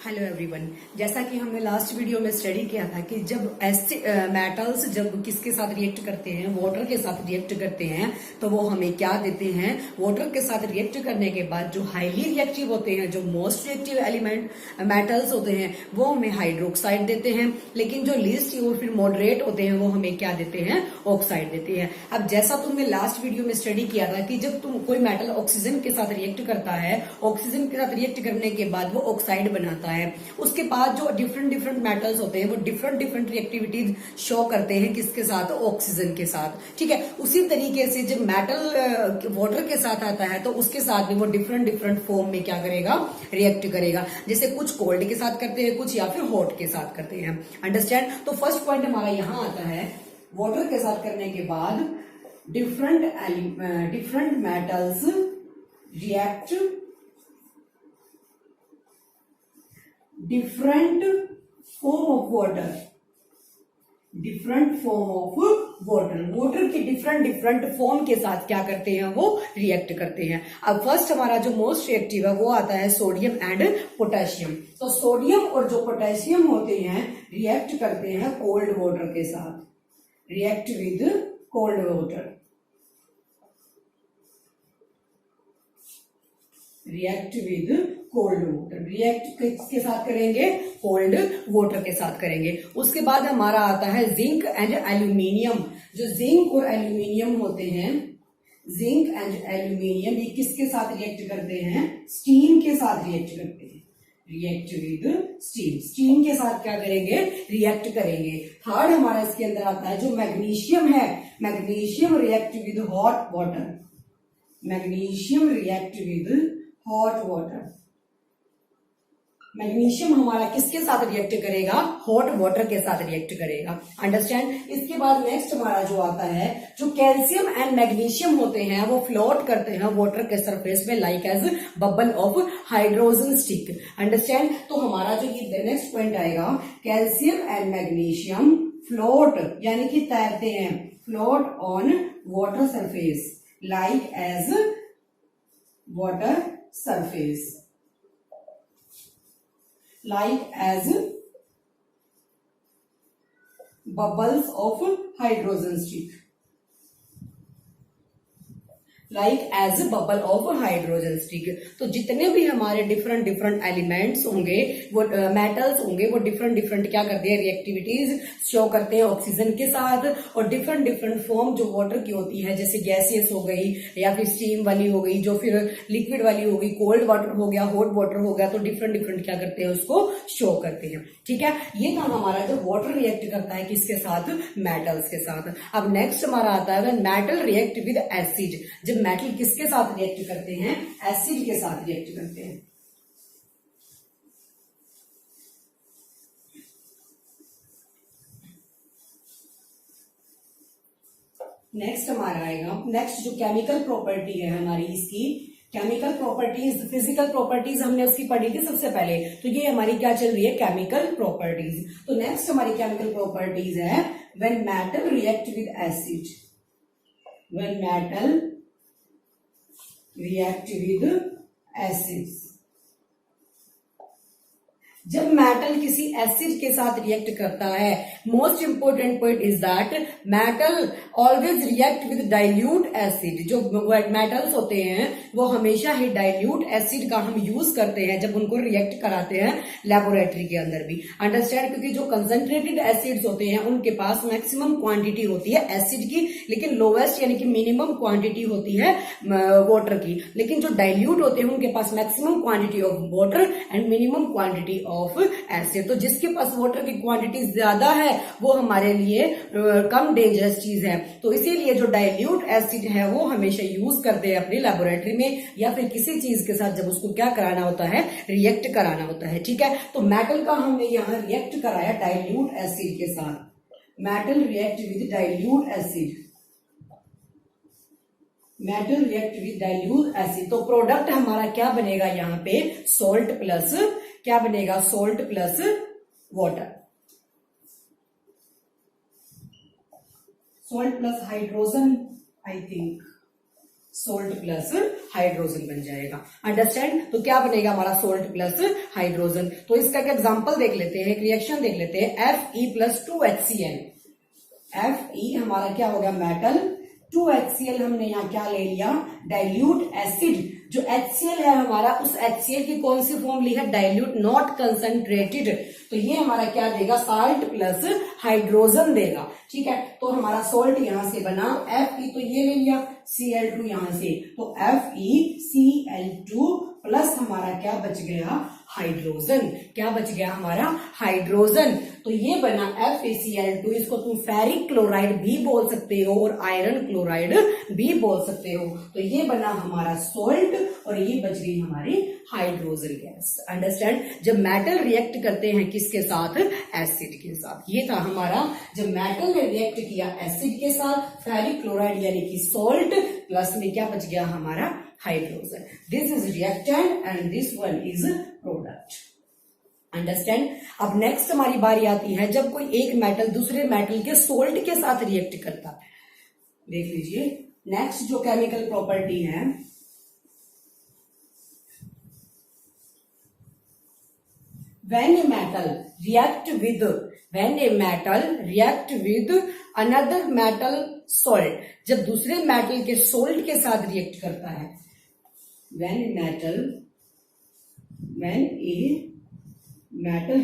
Hello everyone. जैसा कि हमने लास्ट वीडियो में स्टडी किया था कि जब ऐसे मेटल्स जब किसके साथ रिएक्ट करते हैं, वाटर के साथ रिएक्ट करते हैं, तो वो हमें क्या देते हैं। वाटर के साथ रिएक्ट करने के बाद जो हाईली रिएक्टिव होते हैं, जो मोस्ट रिएक्टिव एलिमेंट मेटल्स होते हैं, वो हमें हाइड्रोक्साइड देते हैं। लेकिन जो लीस्ट और फिर मॉडरेट होते हैं वो हमें क्या देते हैं, ऑक्साइड देते हैं। अब जैसा तुमने लास्ट वीडियो में स्टडी किया था कि जब तुम कोई मेटल ऑक्सीजन के साथ रिएक्ट करता है, ऑक्सीजन के साथ रिएक्ट करने के बाद वो ऑक्साइड बनाता है। उसके बाद जो डिफरेंट डिफरेंट मेटल्स होते हैं वो डिफरेंट डिफरेंट रिएक्टिविटीज शो करते हैं किसके साथ, ऑक्सीजन के साथ। ठीक है, उसी तरीके से जब मेटल वाटर के साथ आता है तो उसके साथ भी वो डिफरेंट डिफरेंट फॉर्म में क्या करेगा, रिएक्ट करेगा। जैसे कुछ कोल्ड के साथ करते हैं, कुछ या फिर हॉट के साथ करते हैं। अंडरस्टैंड। तो फर्स्ट पॉइंट हमारा यहां आता है, वाटर के साथ करने के बाद different metals react different form of water, different form of water, water के डिफरेंट फॉर्म के साथ क्या करते हैं, वो रिएक्ट करते हैं। अब फर्स्ट हमारा जो मोस्ट रिएक्टिव है वो आता है सोडियम एंड पोटेशियम। तो सोडियम और जो पोटेशियम होते हैं रिएक्ट करते हैं कोल्ड वाटर के साथ, react with cold water, react with cold water. React किसके साथ करेंगे, कोल्ड वाटर के साथ करेंगे। उसके बाद हमारा आता है जिंक एंड एल्यूमिनियम। जो जिंक और एल्यूमिनियम होते हैं, जिंक एंड एल्यूमिनियम, ये किसके साथ रिएक्ट करते हैं, स्टीम के साथ रिएक्ट करते हैं, रिएक्ट विद स्टीम। स्टीम के साथ क्या करेंगे, रिएक्ट करेंगे। थर्ड हमारा इसके अंदर आता है जो मैग्नीशियम है, magnesium react with hot water, magnesium react with hot water. Magnesium हमारा किसके साथ रिएक्ट करेगा, हॉट वाटर के साथ रिएक्ट करेगा। अंडरस्टैंड। इसके बाद नेक्स्ट हमारा जो आता है, जो कैल्शियम एंड मैग्नीशियम होते हैं वो फ्लोट करते हैं वाटर के सरफेस में like as bubble of hydrogen stick. Understand. तो हमारा जो ये नेक्स्ट पॉइंट आएगा, कैल्शियम एंड मैग्नीशियम फ्लोट यानी कि तैरते हैं, float on water surface like as water surface, like as bubbles of hydrogen stick, like as bubble of hydrogen stick. तो जितने भी हमारे डिफरेंट डिफरेंट एलिमेंट्स होंगे, वो मेटल्स होंगे, वो डिफरेंट डिफरेंट क्या करते हैं, रिएक्टिविटीज शो करते हैं ऑक्सीजन के साथ। और डिफरेंट डिफरेंट फॉर्म जो वाटर की होती है, जैसे गैसियस हो गई या फिर स्टीम वाली हो गई, जो फिर लिक्विड वाली हो गई, कोल्ड वाटर हो गया, हॉट वाटर हो गया, तो डिफरेंट डिफरेंट क्या करते हैं, उसको शो करते हैं। ठीक है, ये था हमारा जो वाटर रिएक्ट करता है किसके साथ, मेटल्स के साथ। अब नेक्स्ट हमारा आता है मेटल रिएक्ट विद एसिड। जब मेटल किसके साथ रिएक्ट करते हैं, एसिड के साथ रिएक्ट करते हैं। नेक्स्ट हमारा आएगा, नेक्स्ट जो केमिकल प्रॉपर्टी है हमारी, इसकी केमिकल प्रॉपर्टीज, फिजिकल प्रॉपर्टीज हमने उसकी पढ़ी थी सबसे पहले। तो ये हमारी क्या चल रही है, केमिकल प्रॉपर्टीज। तो नेक्स्ट हमारी केमिकल प्रॉपर्टीज है when metal react with acid, when metal react with acids. जब मेटल किसी एसिड के साथ रिएक्ट करता है, most important point is that metal always react with dilute acid. जो मेटल्स होते हैं वो हमेशा ही डाइल्यूट एसिड का हम यूज करते हैं जब उनको रिएक्ट कराते हैं लेबोरेटरी के अंदर भी। अंडरस्टैंड। क्योंकि जो कंसंट्रेटेड एसिड्स होते हैं उनके पास मैक्सिमम क्वांटिटी होती है एसिड की, लेकिन लोवेस्ट यानी कि मिनिमम क्वांटिटी होती है वाटर की। लेकिन जो डाइल्यूट होते हैं उनके पास maximum quantity of water and minimum quantity of acid. तो जिसके पास वाटर की क्वांटिटी ज्यादा है वो हमारे लिए कम डेंजरस चीज है। तो इसीलिए जो डाइल्यूट एसिड है वो हमेशा यूज करते हैं अपनी लेबोरेटरी में या फिर किसी चीज के साथ जब उसको क्या कराना होता है, रिएक्ट कराना होता है। ठीक है, तो मेटल का हमने यहां रिएक्ट कराया डाइल्यूट एसिड के साथ। Metal react with dilute acid, metal react with dilute acid. तो प्रोडक्ट हमारा क्या बनेगा यहां पे, सोल्ट प्लस क्या बनेगा, salt plus water, salt plus hydrogen I think, salt plus hydrogen बन जाएगा। अंडरस्टैंड? तो क्या बनेगा हमारा सोल्ट प्लस हाइड्रोजन। तो इसका एक एग्जांपल देख लेते हैं, एक रिएक्शन देख लेते हैं। Fe plus 2HCl। Fe हमारा क्या हो गया मेटल, 2HCl हमने यहाँ क्या ले लिया डाइल्यूट एसिड। जो HCl है हमारा, उस HCl की कौन सी फॉर्म ली है डाइल्यूट नॉट कंसंट्रेटेड। तो ये हमारा क्या देगा साल्ट प्लस हाइड्रोजन देगा। ठीक है, तो हमारा सोल्ट यहां से बना Fe, तो ये ले लिया Cl2 यहां से, तो FeCl2 प्लस हमारा क्या बच गया हाइड्रोजन। क्या बच गया हमारा हाइड्रोजन। तो ये बना FeCl2। इसको तुम फेरिक क्लोराइड भी बोल सकते हो और आयरन क्लोराइड भी बोल सकते हो। तो ये बना हमारा सोल्ट और ये बच गई हमारी हाइड्रोजन गैस। अंडरस्टैंड? जब मेटल रिएक्ट करते हैं किसके साथ, एसिड के साथ। ये था हमारा जब मेटल ने रिएक्ट किया एसिड के साथ, फेरिक क्लोराइड यानी कि सोल्ट प्लस में क्या बच गया हमारा hydrogen. This is reactant and this one is product. Understand? अब नेक्स्ट हमारी बारी आती है जब कोई एक मेटल दूसरे मेटल के सोल्ट के साथ रिएक्ट करता है। देख लीजिए नेक्स्ट जो केमिकल प्रॉपर्टी है, when a metal react with another metal salt, जब दूसरे मेटल के सोल्ट के साथ रिएक्ट करता है, when a metal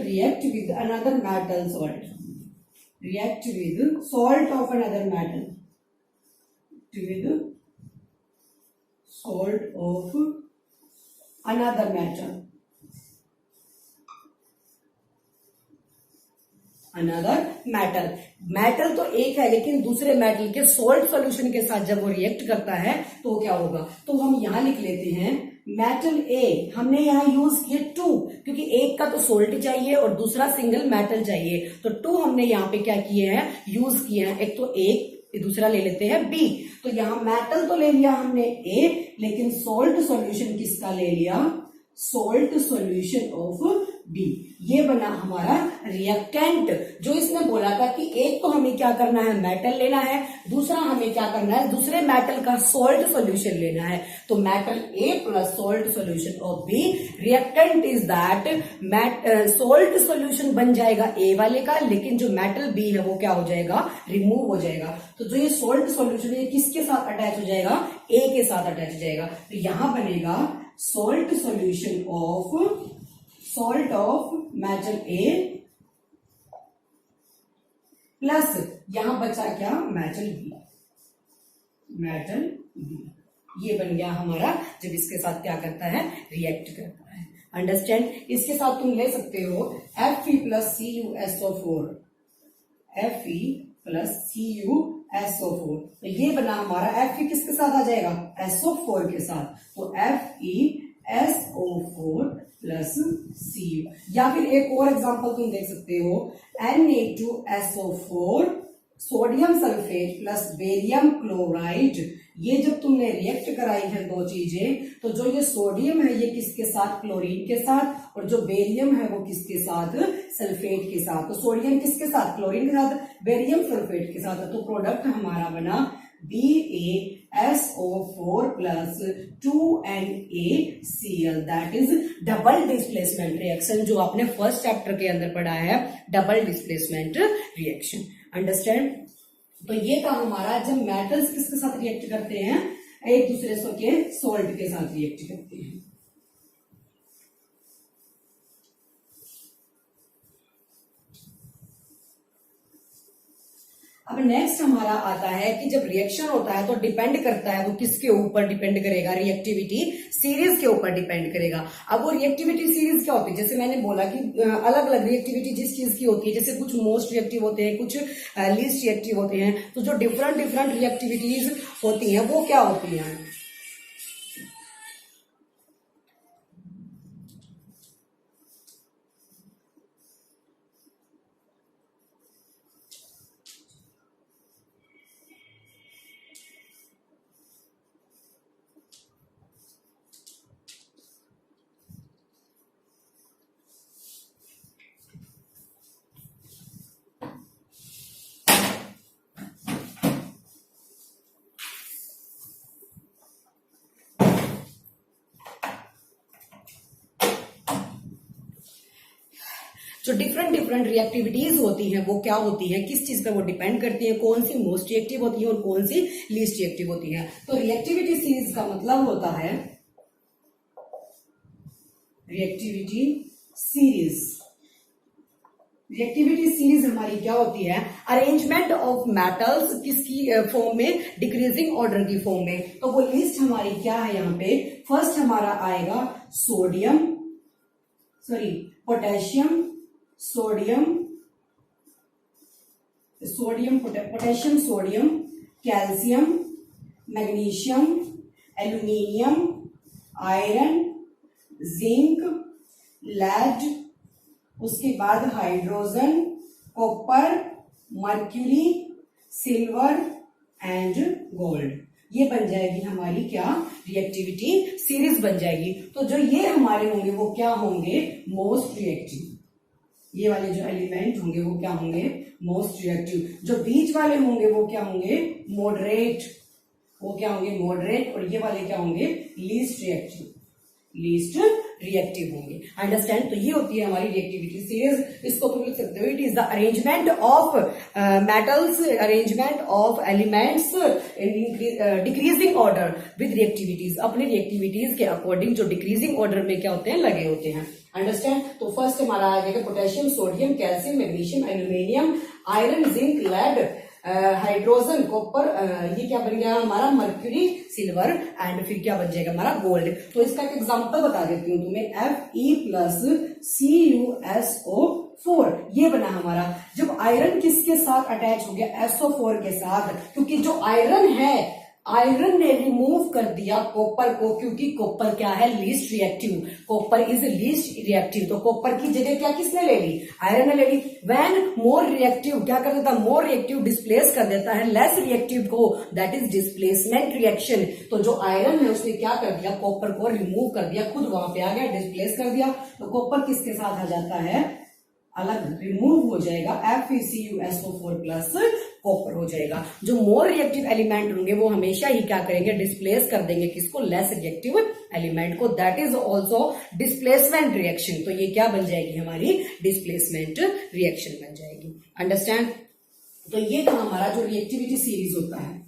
react with another metal salt, react with salt of another metal, with salt of another metal, another metal. Metal तो एक है लेकिन दूसरे मेटल के सोल्ट सॉल्यूशन के साथ जब वो रिएक्ट करता है तो क्या होगा। तो हम यहां लिख लेते हैं मेटल ए, हमने यहां यूज किए 2 क्योंकि एक का तो सोल्ट चाहिए और दूसरा सिंगल मेटल चाहिए, तो 2 हमने यहाँ पे क्या किए हैं यूज किए हैं। एक तो एक, दूसरा ले लेते हैं बी। तो यहां मेटल तो ले लिया हमने ए, लेकिन सोल्ट सॉल्यूशन किसका ले लिया, सोल्ट सॉल्यूशन ऑफ बी। ये बना हमारा रिएक्टेंट। जो इसने बोला था कि एक तो हमें क्या करना है मेटल लेना है, दूसरा हमें क्या करना है दूसरे मेटल का सोल्ट सॉल्यूशन लेना है। तो metal A plus salt solution of B, reactant is that salt solution बन जाएगा ए वाले का, लेकिन जो मेटल बी है वो क्या हो जाएगा रिमूव हो जाएगा। तो जो ये सोल्ट सॉल्यूशन है किसके साथ अटैच हो जाएगा, ए के साथ अटैच हो जाएगा। तो यहां बनेगा salt solution of salt of metal A plus यहां बचा क्या मेटल बी, मेटल बी। ये बन गया हमारा जब इसके साथ क्या करता है रिएक्ट करता है। अंडरस्टैंड? इसके साथ तुम ले सकते हो Fe plus CuSO4, Fe plus CuSO4। तो ये बना हमारा Fe किसके साथ आ जाएगा SO4 के साथ, तो FeSO4 प्लस Cu। या फिर एक और एग्जांपल तुम देख सकते हो Na2SO4 sodium sulphate plus barium chloride. ये जब तुमने रिएक्ट कराई है दो चीजें, तो जो ये सोडियम है ये किसके साथ क्लोरीन के साथ, और जो बेरियम है वो किसके साथ सल्फेट के साथ। तो सोडियम किसके साथ क्लोरीन के साथ, बेरियम सल्फेट के साथ। तो प्रोडक्ट हमारा बना BaSO4 plus 2NaCl, that is double displacement reaction, जो आपने फर्स्ट चैप्टर के अंदर पढ़ा है डबल डिस्प्लेसमेंट रिएक्शन। अंडरस्टैंड? तो ये था हमारा जब मेटल्स किसके साथ रिएक्ट करते हैं, एक दूसरे के सोल्ट के साथ रिएक्ट करते हैं। अब नेक्स्ट हमारा आता है कि जब रिएक्शन होता है तो डिपेंड करता है वो किसके ऊपर डिपेंड करेगा, रिएक्टिविटी सीरीज के ऊपर डिपेंड करेगा। अब वो रिएक्टिविटी सीरीज क्या होती है, जैसे मैंने बोला कि अलग अलग रिएक्टिविटी जिस चीज की होती है, जैसे कुछ मोस्ट रिएक्टिव होते हैं, कुछ लीस्ट रिएक्टिव होते हैं। तो जो डिफरेंट डिफरेंट रिएक्टिविटीज होती हैं वो क्या होती हैं, जो डिफरेंट डिफरेंट रिएक्टिविटीज होती हैं वो क्या होती हैं, किस चीज पे वो डिपेंड करती है, कौन सी मोस्ट रिएक्टिव होती है और कौन सी लीस्ट रिएक्टिव होती है। तो रिएक्टिविटी सीरीज का मतलब होता है रिएक्टिविटी सीरीज। रिएक्टिविटी सीरीज हमारी क्या होती है, अरेंजमेंट ऑफ मेटल्स किसकी फॉर्म में, डिक्रीजिंग ऑर्डर की फॉर्म में। तो वो लिस्ट हमारी क्या है, यहाँ पे फर्स्ट हमारा आएगा potassium, sodium, calcium, magnesium, aluminium, iron, zinc, lead, उसके बाद hydrogen, copper, mercury, silver and gold. ये बन जाएगी हमारी क्या, रिएक्टिविटी सीरीज बन जाएगी। तो जो ये हमारे होंगे वो क्या होंगे, मोस्ट रिएक्टिव। ये वाले जो एलिमेंट होंगे वो क्या होंगे, मोस्ट रिएक्टिव। जो बीच वाले होंगे वो क्या होंगे, मॉडरेट, और ये वाले क्या होंगे, लीस्ट रिएक्टिव होंगे। अंडरस्टैंड। तो ये होती है हमारी रिएक्टिविटी सीरीज। इसको तुम लिख सकते हो, it is the arrangement of metals, arrangement of elements in decreasing order with reactivities. अपने रिएक्टिविटीज के अकॉर्डिंग जो डिक्रीजिंग ऑर्डर में क्या होते हैं, लगे होते हैं। अंडरस्टैंड। तो फर्स्ट हमारा आ जाएगा potassium, sodium, calcium, magnesium, aluminium, iron, zinc, lead, hydrogen, copper, ये क्या बन गया हमारा, मर्क्यूरी, सिल्वर एंड फिर क्या बन जाएगा हमारा, गोल्ड। तो इसका एक एग्जांपल बता देती हूँ तुम्हें, Fe+CuSO4 ये बना हमारा। जब आयरन किसके साथ अटैच हो गया, SO4 के साथ, क्योंकि जो आयरन है, आयरन ने रिमूव कर दिया कॉपर को, क्योंकि कॉपर क्या है, least reactive. Copper is least reactive. तो कॉपर की जगह क्या किसने ले ली, आयरन ने ले ली। व्हेन मोर रिएक्टिव क्या कर देता, मोर रिएक्टिव डिस्प्लेस कर देता है लेस रिएक्टिव को, दैट इज डिस्प्लेसमेंट रिएक्शन। तो जो आयरन है उसने क्या कर दिया, कॉपर को रिमूव कर दिया, खुद वहां पे आ गया, डिस्प्लेस कर दिया। तो कॉपर किसके साथ आ जाता है, अलग रिमूव हो जाएगा, FeCuSO4 प्लस कॉपर हो जाएगा। जो मोर रिएक्टिव एलिमेंट होंगे वो हमेशा ही क्या करेंगे, डिस्प्लेस कर देंगे किसको, लेस रिएक्टिव एलिमेंट को, that is also displacement reaction. तो ये क्या बन जाएगी हमारी, डिस्प्लेसमेंट रिएक्शन बन जाएगी। अंडरस्टैंड। तो ये था हमारा जो रिएक्टिविटी सीरीज होता है,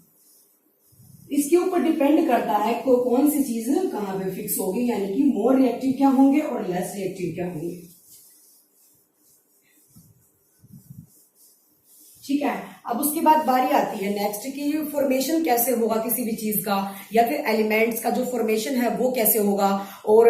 इसके ऊपर डिपेंड करता है कौन सी चीज कहां पे फिक्स होगी, यानी कि मोर रिएक्टिव क्या होंगे और लेस रिएक्टिव क्या होंगे। ठीक है। अब उसके बाद बारी आती है नेक्स्ट की, फॉर्मेशन कैसे होगा किसी भी चीज का, या फिर एलिमेंट्स का जो फॉर्मेशन है वो कैसे होगा, और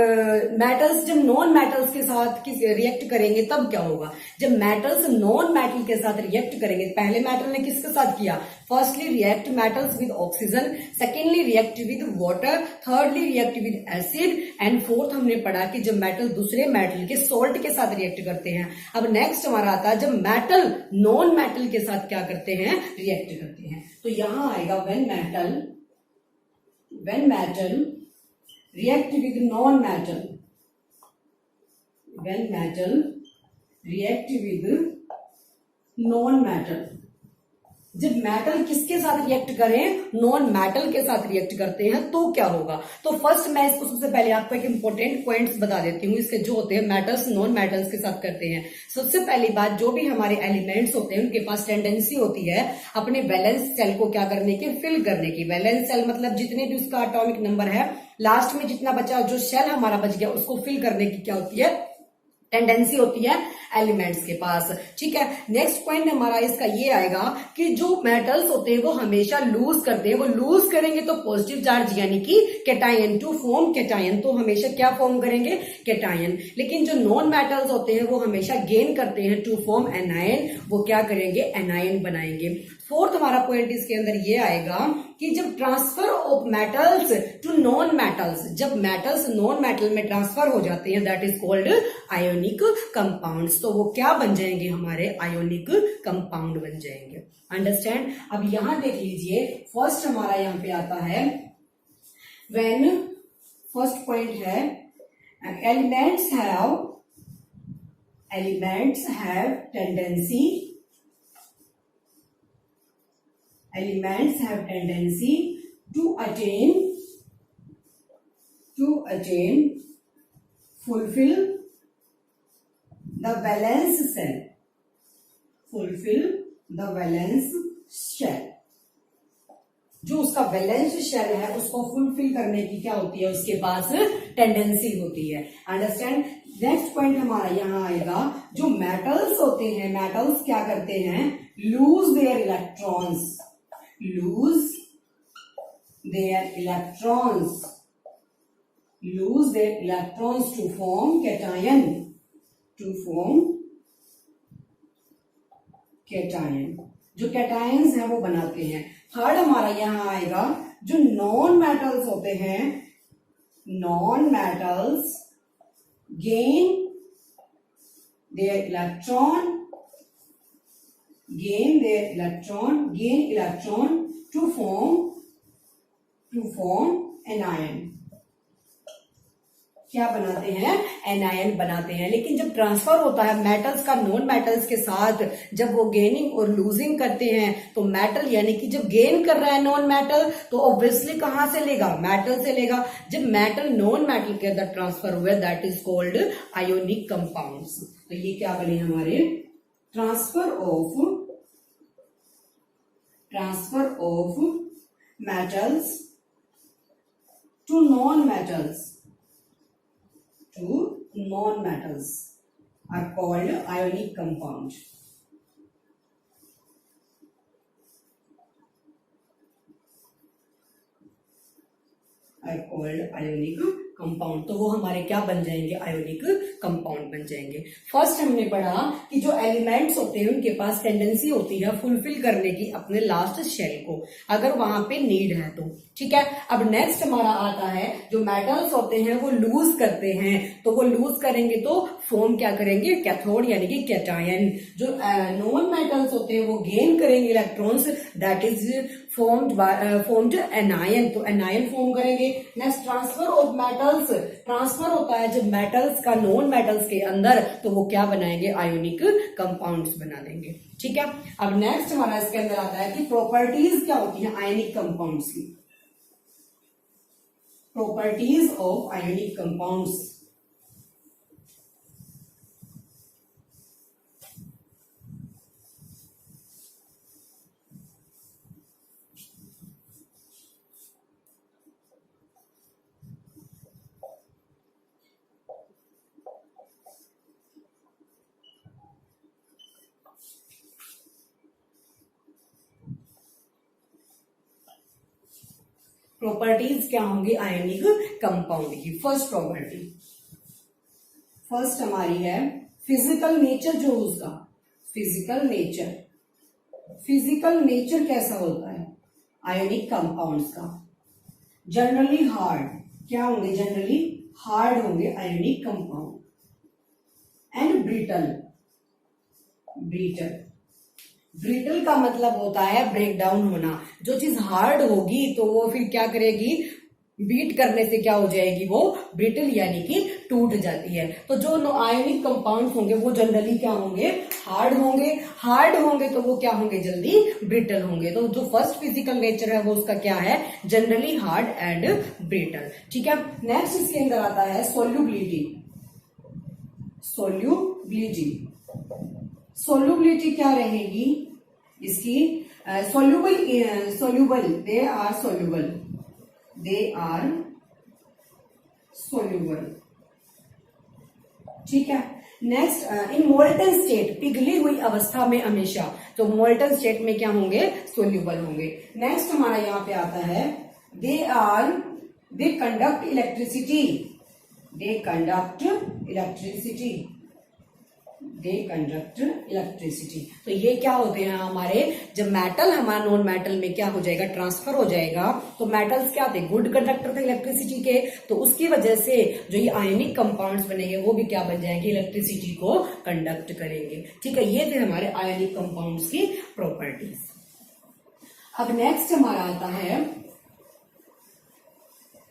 मेटल्स जब नॉन मेटल्स के साथ रिएक्ट करेंगे तब क्या होगा। जब मेटल्स नॉन मेटल के साथ रिएक्ट करेंगे, पहले मेटल ने किसके साथ किया, firstly react metals with oxygen, secondly react with water, thirdly react with acid and fourth हमने पढ़ा कि जब मेटल दूसरे मेटल के सोल्ट के साथ रिएक्ट करते हैं। अब नेक्स्ट हमारा आता है जब मेटल नॉन मेटल के साथ क्या करते हैं, रिएक्ट करते हैं। तो यहां आएगा when metal react with non metal, when metal react with non metal. जब मेटल किसके साथ रिएक्ट करें, नॉन मेटल के साथ रिएक्ट करते हैं तो क्या होगा। तो फर्स्ट मैं इसको सबसे पहले आपको एक इंपॉर्टेंट पॉइंट्स बता देती हूँ, इसके जो होते हैं मेटल्स नॉन मेटल्स के साथ करते हैं। सबसे पहली बात, जो भी हमारे एलिमेंट्स होते हैं उनके पास टेंडेंसी होती है अपने वैलेंस सेल को क्या करने की, फिल करने की। वैलेंस सेल मतलब जितने भी उसका एटॉमिक नंबर है, लास्ट में जितना बचा, जो शेल हमारा बच गया उसको फिल करने की क्या होती है, टेंडेंसी होती है एलिमेंट्स के पास। ठीक है। नेक्स्ट पॉइंट हमारा इसका ये आएगा कि जो मेटल्स होते हैं वो हमेशा लूज करते हैं, वो लूज करेंगे तो पॉजिटिव चार्ज यानी कि कैटायन, टू फॉर्म कैटायन, तो हमेशा क्या फॉर्म करेंगे, कैटायन। लेकिन जो नॉन मेटल्स होते हैं वो हमेशा गेन करते हैं, टू फॉर्म एनायन, वो क्या करेंगे, एनायन बनाएंगे। फोर्थ हमारा पॉइंट इसके अंदर ये आएगा कि जब transfer of metals to non metals, जब मेटल्स नॉन मेटल में ट्रांसफर हो जाते हैं, that is called ionic compounds. तो वो क्या बन जाएंगे, हमारे आयोनिक कंपाउंड बन जाएंगे। अंडरस्टैंड। अब यहां देख लीजिए, फर्स्ट हमारा यहां पे आता है व्हेन, फर्स्ट पॉइंट है elements have tendency, elements have tendency to fulfill the valence shell, fulfill the valence shell. जो उसका वैलेंस शेल है उसको फुलफिल करने की क्या होती है, उसके पास टेंडेंसी होती है। अंडरस्टैंड। नेक्स्ट पॉइंट हमारा यहां आएगा, जो मेटल्स होते हैं, मेटल्स क्या करते हैं, lose their electrons, lose their electrons, lose their electrons to form cation, to form cation। जो कैटायंस हैं वो बनाते हैं। थर्ड हमारा यहां आएगा, जो नॉन मेटल्स होते हैं, non metals gain there electron, gain electron to form anion। क्या बनाते हैं, एनायन बनाते हैं। लेकिन जब ट्रांसफर होता है मेटल्स का नॉन मेटल्स के साथ, जब वो गेनिंग और लूजिंग करते हैं, तो मेटल यानी कि जब गेन कर रहा है नॉन मेटल, तो ऑब्वियसली कहां से लेगा, मेटल से लेगा। जब मेटल नॉन मेटल के अंदर ट्रांसफर हुए, that is called ionic compounds. तो ये क्या बने हमारे, transfer of metals to non metals, are called ionic compound। तो वो हमारे क्या बन जाएंगे, आयोनिक कंपाउंड बन जाएंगे। फर्स्ट हमने पढ़ा कि जो एलिमेंट्स होते हैं उनके पास टेंडेंसी होती है फुलफिल करने की अपने लास्ट शेल को, अगर वहां पे नीड है तो। ठीक है। अब नेक्स्ट हमारा आता है, जो मेटल्स होते हैं वो लूज करते हैं, तो वो लूज करेंगे तो फॉर्म क्या करेंगे, कैथोड यानी कि कैटायन। जो नॉन मेटल्स होते हैं वो गेन करेंगे electrons, that is formed anion, तो एनायन फॉर्म करेंगे। Next transfer of metals, transfer होता है जब मेटल्स का नॉन मेटल्स के अंदर, तो वो क्या बनाएंगे, आयोनिक कंपाउंड्स बना देंगे। ठीक है। अब नेक्स्ट हमारा इसके अंदर आता है कि प्रॉपर्टीज क्या होती है आयोनिक कंपाउंड्स की, properties of ionic compounds. Properties क्या होंगी आयोनिक कंपाउंड की। फर्स्ट प्रॉपर्टी, फर्स्ट हमारी है फिजिकल नेचर, जो उसका फिजिकल नेचर कैसा होता है आयोनिक कंपाउंड्स का, जनरली हार्ड, क्या होंगे, जनरली हार्ड होंगे आयोनिक कंपाउंड, एंड ब्रिटल का मतलब होता है ब्रेक डाउन होना। जो चीज हार्ड होगी तो वो फिर क्या करेगी, बीट करने से क्या हो जाएगी, वो ब्रिटल यानी कि टूट जाती है। तो जो आयोनिक कंपाउंड्स होंगे वो जनरली क्या होंगे, हार्ड होंगे तो वो क्या होंगे, जल्दी ब्रिटल होंगे। तो जो फर्स्ट फिजिकल नेचर है वो उसका क्या है, जनरली हार्ड एंड ब्रिटल। ठीक है। नेक्स्ट इसके अंदर आता है सोल्यूबिलिटी क्या रहेगी इसकी, सोल्यूबल, दे आर सोल्यूबल। ठीक है। नेक्स्ट इन मोल्टन स्टेट, पिघली हुई अवस्था में हमेशा, तो मोल्टन स्टेट में क्या होंगे, सोल्यूबल होंगे। नेक्स्ट हमारा यहां पे आता है, दे कंडक्ट इलेक्ट्रिसिटी। तो ये क्या होते हैं हमारे, जब मेटल हमारा नॉन मेटल में क्या हो जाएगा, ट्रांसफर हो जाएगा, तो मेटल्स क्या थे, गुड कंडक्टर थे इलेक्ट्रिसिटी के, तो उसकी वजह से जो ये आयोनिक कंपाउंड्स बनेंगे वो भी क्या बन जाएंगे, इलेक्ट्रिसिटी को कंडक्ट करेंगे। ठीक है। ये थे हमारे आयोनिक कंपाउंड्स की प्रॉपर्टीज। अब नेक्स्ट हमारा आता है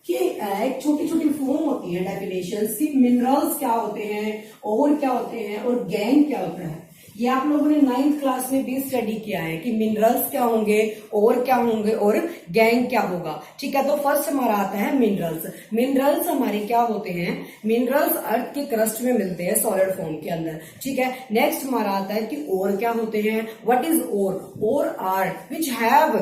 कि एक छोटी छोटी फॉर्म होती है डेफिनेशंस की, मिनरल्स क्या होते हैं, और क्या होते हैं, और गैंग क्या होता है। ये आप लोगों ने 9th क्लास में भी स्टडी किया है कि मिनरल्स क्या होंगे और क्या होंगे और गैंग क्या होगा। ठीक है, तो फर्स्ट हमारा आता है मिनरल्स। मिनरल्स हमारे क्या होते हैं, मिनरल्स अर्थ के क्रस्ट में मिलते हैं सॉलिड फॉर्म के अंदर। ठीक है, नेक्स्ट हमारा आता है कि और क्या होते हैं, what is ore are which have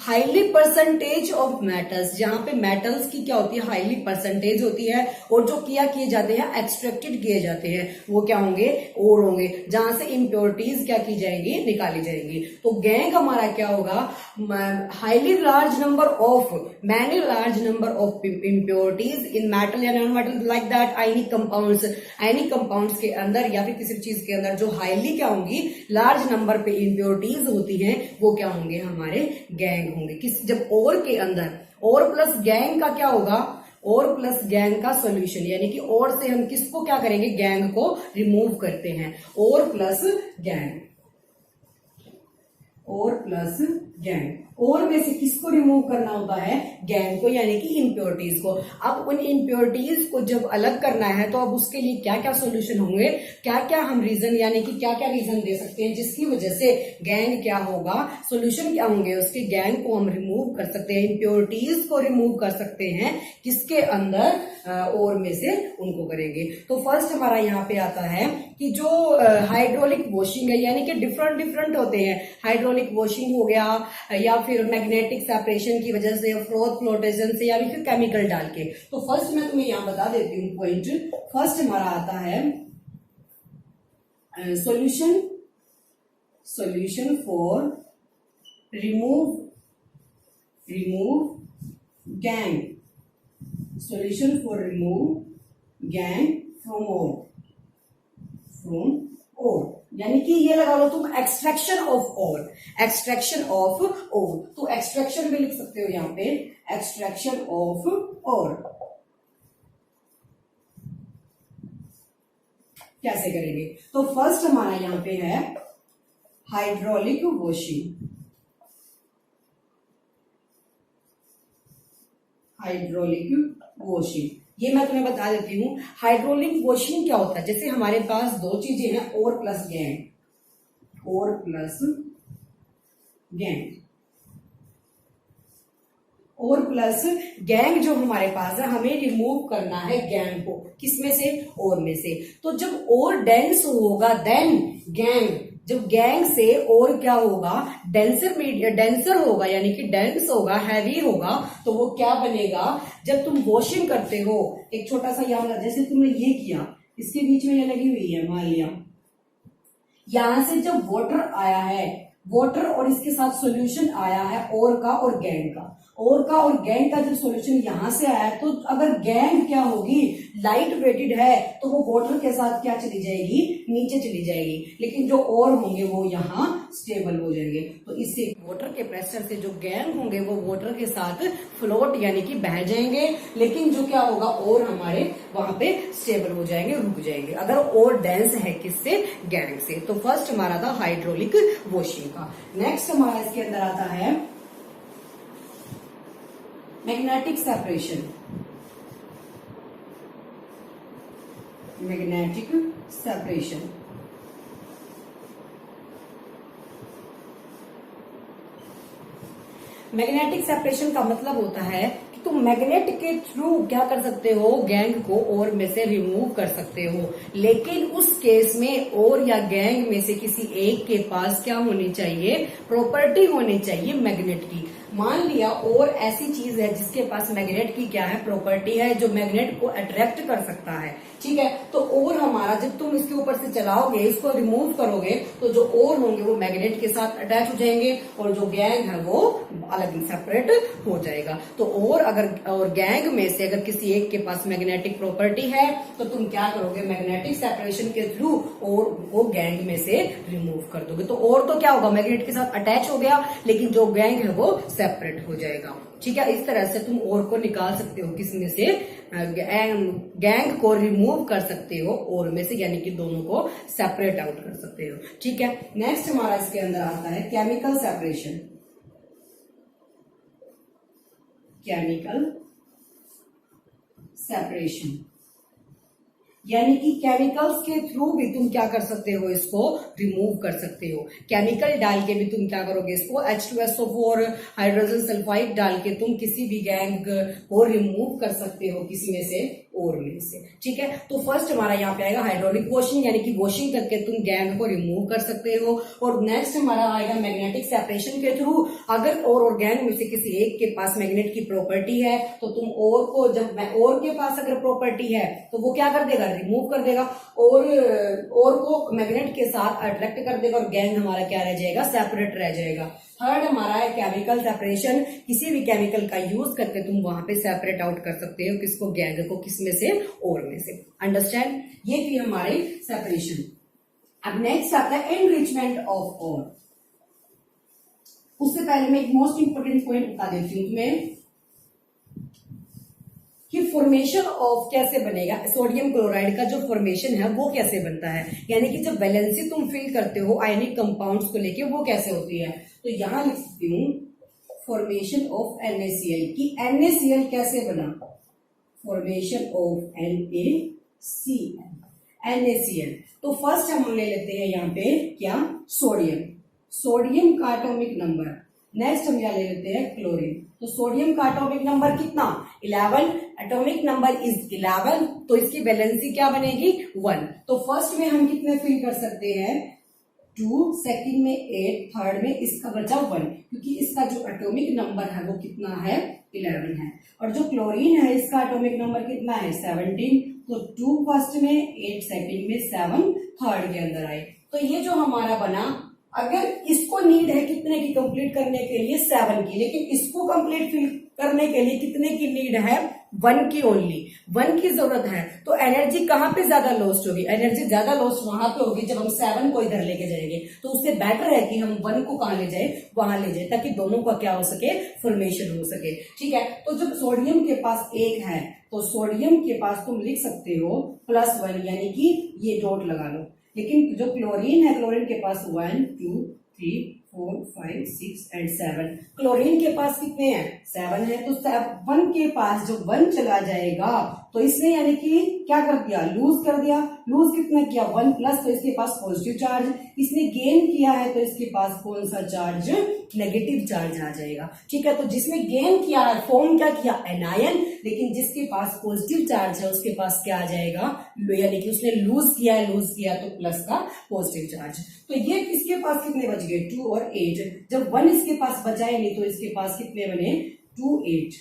highly percentage of metals, जहां पे मेटल्स की क्या होती है, हाईली परसेंटेज होती है, और जो किए जाते हैं, एक्सट्रैक्टेड किए जाते हैं, वो क्या होंगे, और होंगे, जहां से इम्प्योरिटीज क्या की जाएंगी, निकाली जाएंगी। तो गैंग हमारा क्या होगा, highly large number of, many large number of impurities in metal या non metal like that ionic compounds के अंदर या फिर किसी चीज के अंदर जो हाईली क्या होंगी, लार्ज नंबर पे इम्प्योरिटीज होती हैं, वो क्या होंगे, हमारे गैंग होंगे। किस, जब और के अंदर और प्लस गैंग का क्या होगा, और प्लस गैंग का सॉल्यूशन, यानी कि और से हम किसको क्या करेंगे, गैंग को रिमूव करते हैं, और प्लस गैंग, और प्लस गैंग, और में से किसको रिमूव करना होता है, गैंग को, यानी कि इम्प्योरिटीज को। अब उन इम्प्योरिटीज को जब अलग करना है तो अब उसके लिए क्या क्या सॉल्यूशन होंगे, क्या क्या हम रीजन, यानी कि क्या क्या रीजन दे सकते हैं जिसकी वजह से गैंग क्या होगा, सॉल्यूशन क्या होंगे उसके, गैंग को हम रिमूव कर सकते हैं, इम्प्योरिटीज को रिमूव कर सकते हैं, किसके अंदर, और में से उनको करेंगे। तो फर्स्ट हमारा यहाँ पे आता है कि जो हाइड्रोलिक वॉशिंग है, यानी कि डिफरेंट होते हैं, हाइड्रोलिक वॉशिंग हो गया, या फिर मैग्नेटिक सेपरेशन की वजह से, फ्लोटेशन से, या फिर केमिकल डाल के। तो फर्स्ट मैं तुम्हें यहां बता देती हूँ पॉइंट। फर्स्ट हमारा आता है solution for remove gangue, solution for remove gangue from ore, यानी कि ये लगा लो तुम, एक्सट्रैक्शन ऑफ ओर, तो एक्सट्रैक्शन भी लिख सकते हो यहाँ पे, एक्सट्रैक्शन ऑफ ओर कैसे करेंगे। तो फर्स्ट हमारा यहाँ पे है हाइड्रोलिक वॉशिंग, ये मैं तुम्हें बता देती हूँ। हाइड्रोलिक वॉशिंग क्या होता है, जैसे हमारे पास दो चीजें हैं, और प्लस गैंग जो हमारे पास है, हमें रिमूव करना है गैंग को, किसमें से, और में से। तो जब और डेंस होगा देन गैंग, जब गैंग से और क्या होगा, डेंसर होगा, यानी कि डेंस होगा, हैवी होगा, तो वो क्या बनेगा, जब तुम वॉशिंग करते हो, एक छोटा सा यहाँ, जैसे तुमने ये किया, इसके बीच में ये लगी हुई है, मान लिया, यहां से जब वाटर आया है, वाटर और इसके साथ सॉल्यूशन आया है और का और गैंग का, जब सॉल्यूशन यहां से आया है, तो अगर गैंग क्या होगी, लाइट वेटेड है, तो वो वाटर के साथ क्या चली जाएगी, नीचे चली जाएगी, लेकिन जो और होंगे वो यहाँ स्टेबल हो जाएंगे। तो इससे वाटर के प्रेशर से जो गैंग होंगे वो वाटर के साथ फ्लोट, यानी कि बह जाएंगे, लेकिन जो क्या होगा, और हमारे वहां पे स्टेबल हो जाएंगे, रुक जाएंगे, अगर और डेंस है किससे, गैंग से। तो फर्स्ट हमारा था हाइड्रोलिक वॉशिंग का। नेक्स्ट हमारा इसके अंदर आता है मैग्नेटिक सेपरेशन, मैग्नेटिक सेपरेशन का मतलब होता है कि तुम मैग्नेट के थ्रू क्या कर सकते हो, गैंग को और में से रिमूव कर सकते हो, लेकिन उस केस में और या गैंग में से किसी एक के पास क्या होनी चाहिए, प्रॉपर्टी होनी चाहिए मैग्नेट की। मान लिया और ऐसी चीज है जिसके पास मैग्नेट की क्या है, प्रॉपर्टी है, जो मैग्नेट को अट्रैक्ट कर सकता है, ठीक है। तो और हमारा जब तुम इसके ऊपर से चलाओगे, इसको रिमूव करोगे, तो जो और होंगे वो मैग्नेट के साथ अटैच हो जाएंगे, और जो गैंग है वो अलग सेपरेट हो जाएगा। तो और गैंग में से अगर किसी एक के पास मैग्नेटिक प्रॉपर्टी है, तो तुम क्या करोगे, मैग्नेटिक सेपरेशन के थ्रू और वो गैंग में से रिमूव कर दोगे। तो और तो क्या होगा, मैग्नेट के साथ अटैच हो गया, लेकिन जो गैंग है वो सेपरेट हो जाएगा, ठीक है। इस तरह से तुम और को निकाल सकते हो, किसमें से, गैंग को रिमूव कर सकते हो और में से, यानी कि दोनों को सेपरेट आउट कर सकते हो, ठीक है। नेक्स्ट हमारा इसके अंदर आता है केमिकल सेपरेशन, यानी कि केमिकल्स के थ्रू भी तुम क्या कर सकते हो, इसको रिमूव कर सकते हो। केमिकल डाल के भी तुम क्या करोगे, इसको H2SO4 हाइड्रोजन सल्फाइड डाल के तुम किसी भी गैंग को रिमूव कर सकते हो, किसी में से और में से। ठीक है, तो फर्स्ट हमारा यहाँ पे आएगा हाइड्रोलिक वॉशिंग, यानी कि वॉशिंग करके तुम गैंग को रिमूव कर सकते हो। और नेक्स्ट हमारा आएगा मैग्नेटिक सेपरेशन के थ्रू। अगर और गैंग में से किसी एक के पास मैग्नेट की प्रॉपर्टी है तो तुम और को, जब और के पास अगर प्रॉपर्टी है तो वो क्या कर देगा, रिमूव कर देगा, और को मैग्नेट के साथ अट्रैक्ट कर देगा, और गैंग हमारा क्या रह जाएगा, सेपरेट रह जाएगा। थर्ड हमारा है केमिकल सेपरेशन। किसी भी केमिकल का यूज करके तुम वहां पे सेपरेट आउट कर सकते हो किसको, गैंग को, किस में से, और में से। अंडरस्टैंड, ये थी हमारी सेपरेशन। अब नेक्स्ट आता है एनरिचमेंट ऑफ और। उससे पहले मैं एक मोस्ट इंपोर्टेंट पॉइंट बता देती हूँ तुम्हें कि फॉर्मेशन ऑफ कैसे बनेगा, सोडियम क्लोराइड का जो फॉर्मेशन है वो कैसे बनता है, यानी कि जब वैलेंसी तुम फिल करते हो आयनिक कंपाउंड्स को लेके, वो कैसे होती है। तो यहां लिख सकती हूँ फॉर्मेशन ऑफ NaCl कि NaCl कैसे बना, फॉर्मेशन ऑफ NaCl। तो फर्स्ट हम ले लेते हैं यहाँ पे क्या, सोडियम, सोडियम का एटॉमिक नंबर। नेक्स्ट हम यहाँ ले लेते हैं क्लोरीन। तो सोडियम का एटॉमिक नंबर कितना, 11, एटॉमिक नंबर इज 11, तो इसकी वैलेंसी क्या बनेगी, 1। तो फर्स्ट में हम कितने फिल कर सकते हैं, 2, सेकंड में 8, थर्ड में इसका बचा 1, क्योंकि इसका जो एटॉमिक नंबर है वो कितना है, 11 है। और जो क्लोरीन है इसका एटॉमिक नंबर कितना है, 17, तो 2 फर्स्ट में, 8 सेकंड में, 7 थर्ड के अंदर आए। तो ये जो हमारा बना, अगर इसको नीड है कितने की कंप्लीट करने के लिए, 7 की, लेकिन इसको कंप्लीट करने के लिए कितने की नीड है, 1 की, ओनली 1 की जरूरत है। तो एनर्जी कहां पे ज्यादा लॉस्ट होगी, एनर्जी ज्यादा लॉस्ट वहां पे होगी जब हम 7 को इधर लेके जाएंगे। तो उससे बेटर है कि हम 1 को कहां ले जाए, वहां ले जाए, ताकि दोनों का क्या हो सके, फॉर्मेशन हो सके। ठीक है, तो जब सोडियम के पास 1 है तो सोडियम के पास तुम लिख सकते हो +1, यानी कि ये डॉट लगा लो। लेकिन जो क्लोरीन है, क्लोरीन के पास 1, 2, 3, 4, 5, 6 एंड 7, क्लोरीन के पास कितने हैं, 7 है। तो 7 के पास जो 1 चला जाएगा तो इसने यानी कि क्या कर दिया, लूज कर दिया। लूज कितना किया, 1 प्लस, तो इसके पास पॉजिटिव चार्ज। इसने गेन किया है तो इसके पास कौन सा चार्ज, नेगेटिव चार्ज आ जाएगा। ठीक है, तो जिसने गेन किया है, फॉर्म क्या किया, एनायन, लेकिन जिसके पास पॉजिटिव चार्ज है उसके पास क्या आ जाएगा, यानी कि उसने लूज किया तो प्लस का पॉजिटिव चार्ज। तो ये इसके पास कितने बच गए, 2 और 8। जब 1 इसके पास बचा ही नहीं तो इसके पास कितने बने, 2, 8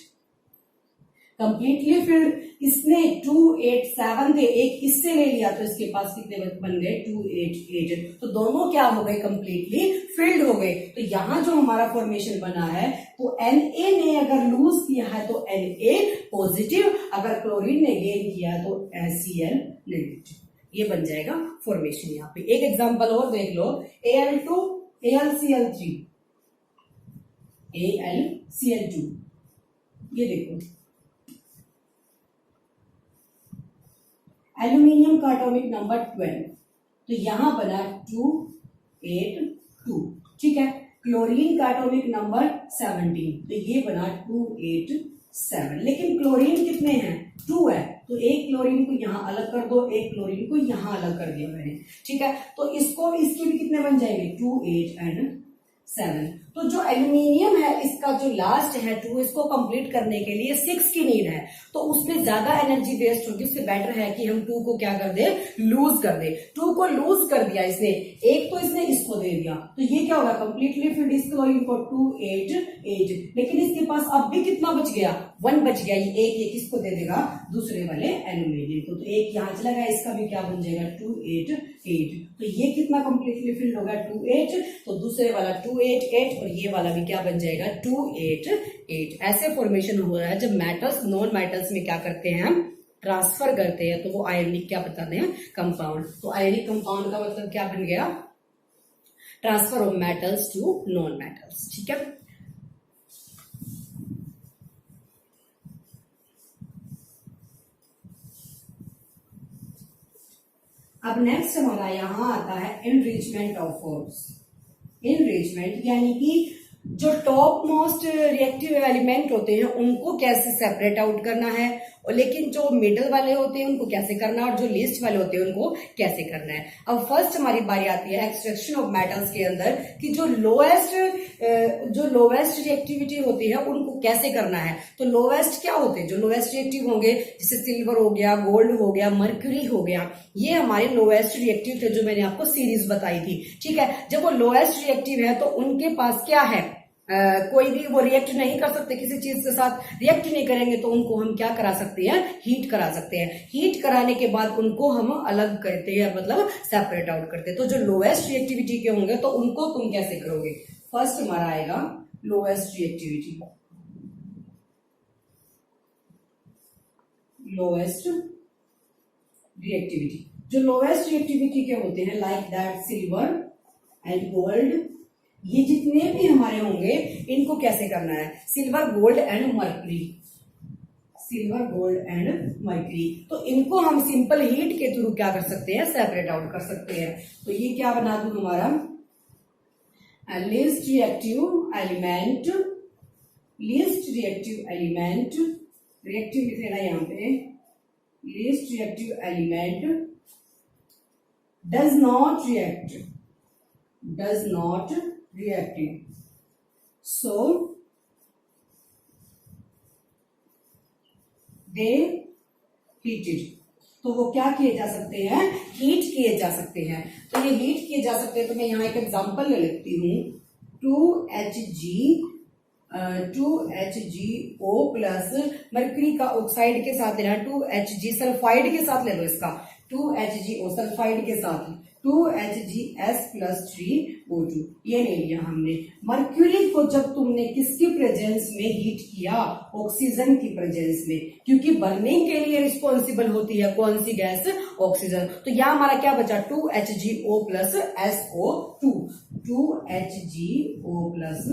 कंप्लीटली फिल्ड। इसने 2, 8, 7 थे, एक इससे ले लिया तो इसके पास कितने बन गए, 2, 8, 8। तो दोनों क्या हो गए, कंप्लीटली फिल्ड हो गए। तो यहां जो हमारा फॉर्मेशन बना है, तो Na ने अगर लूज किया है तो Na पॉजिटिव, अगर क्लोरीन ने गेन किया तो Cl नेगेटिव। ये बन जाएगा फॉर्मेशन। यहाँ पे एक एग्जांपल और देख लो, Al2 AlCl3 AlCl2, ये देखो एल्यूमिनियम का एटॉमिक नंबर 12, तो यहां बना 2, 8, 2। ठीक है, क्लोरीन का एटॉमिक नंबर 17, तो ये बना 2, 8, 7। लेकिन क्लोरीन कितने हैं, 2 है, तो एक क्लोरीन को यहां अलग कर दो, एक क्लोरीन को यहां अलग कर दिया मैंने। ठीक है, तो इसको, इसके भी कितने बन जाएंगे, 2, 8 एंड 7। तो जो एल्यूमिनियम है इसका जो लास्ट है 2, इसको कंप्लीट करने के लिए 6 की नीड है, तो उसमें ज्यादा एनर्जी वेस्ट होगी। उससे बेटर है कि हम 2 को क्या कर दे, लूज कर दे। 2 को लूज कर दिया इसने, एक तो इसने इसको दे दिया, तो ये क्या होगा, कंप्लीटली फिल्ड इस क्लोरीन को 2, 8, 8। लेकिन इसके पास अब भी कितना बच गया, 1 बच गया। ये एक किसको दे देगा, दूसरे वाले एल्यूमिनियम को। तो एक यहां चला गया, इसका भी क्या बन जाएगा, 2, 8, 8। तो ये कितना कंप्लीटली फिल्ड होगा, 2, 8। तो दूसरे वाला 2, 8, 8, और ये वाला भी क्या बन जाएगा, 2, 8, 8। ऐसे फॉर्मेशन हो रहा है जब मेटल्स नॉन मेटल्स में क्या करते हैं, हम ट्रांसफर करते हैं, तो वो आयोनिक क्या बताते हैं, कंपाउंड। तो आयोनिक कंपाउंड का मतलब क्या बन गया, transfer of metals to non metals. ठीक है, अब नेक्स्ट हमारा यहां आता है एनरिचमेंट ऑफ ओर्स। एनरिचमेंट यानी कि जो टॉप मोस्ट रिएक्टिव एलिमेंट होते हैं उनको कैसे सेपरेट आउट करना है, और लेकिन जो मिडल वाले होते हैं उनको कैसे करना है और जो लीस्ट वाले होते हैं उनको कैसे करना है। अब फर्स्ट हमारी बारी आती है एक्सट्रैक्शन ऑफ मेटल्स के अंदर कि जो लोवेस्ट रिएक्टिविटी होती है उनको कैसे करना है। तो लोवेस्ट क्या होते हैं, जो लोवेस्ट रिएक्टिव होंगे जैसे सिल्वर हो गया, गोल्ड हो गया, मर्क्यूरी हो गया, ये हमारे लोवेस्ट रिएक्टिव थे जो मैंने आपको सीरीज बताई थी। ठीक है, जब वो लोवेस्ट रिएक्टिव है तो उनके पास क्या है, कोई भी वो रिएक्ट नहीं कर सकते, किसी चीज के साथ रिएक्ट नहीं करेंगे तो उनको हम क्या करा सकते हैं, हीट करा सकते हैं। हीट कराने के बाद उनको हम अलग करते हैं, मतलब सेपरेट आउट करते हैं। तो जो लोएस्ट रिएक्टिविटी के होंगे तो उनको तुम कैसे करोगे। फर्स्ट हमारा आएगा लोएस्ट रिएक्टिविटी, लोएस्ट रिएक्टिविटी। जो लोएस्ट रिएक्टिविटी के होते हैं like that silver and gold, ये जितने भी हमारे होंगे इनको कैसे करना है, silver gold and mercury, silver gold and mercury. तो इनको हम सिंपल हीट के थ्रू क्या कर सकते हैं, सेपरेट आउट कर सकते हैं। तो ये क्या बना दूं हमारा least reactive element, least reactive element, reactive लिख लेना यहां पे, least reactive element does not react, does not reactive, so they heated। तो वो क्या किए जा सकते हैं, हीट किए जा सकते हैं। तो ये हीट किए जा सकते हैं, तो मैं यहाँ एक एग्जांपल ले लेती हूँ, 2HgO प्लस मरकरी का ऑक्साइड के साथ लेना, 2Hg सल्फाइड के साथ ले लो इसका, 2HgO सल्फाइड के साथ 2HgS प्लस 3O2, ये ले लिया हमने। मर्क्यूरी को जब तुमने किसकी प्रेजेंस में हीट किया, ऑक्सीजन की प्रेजेंस में, क्योंकि बर्निंग के लिए रिस्पॉन्सिबल होती है कौन सी गैस, ऑक्सीजन। तो यहां हमारा क्या बचा, 2HgO plus SO2, 2HgO plus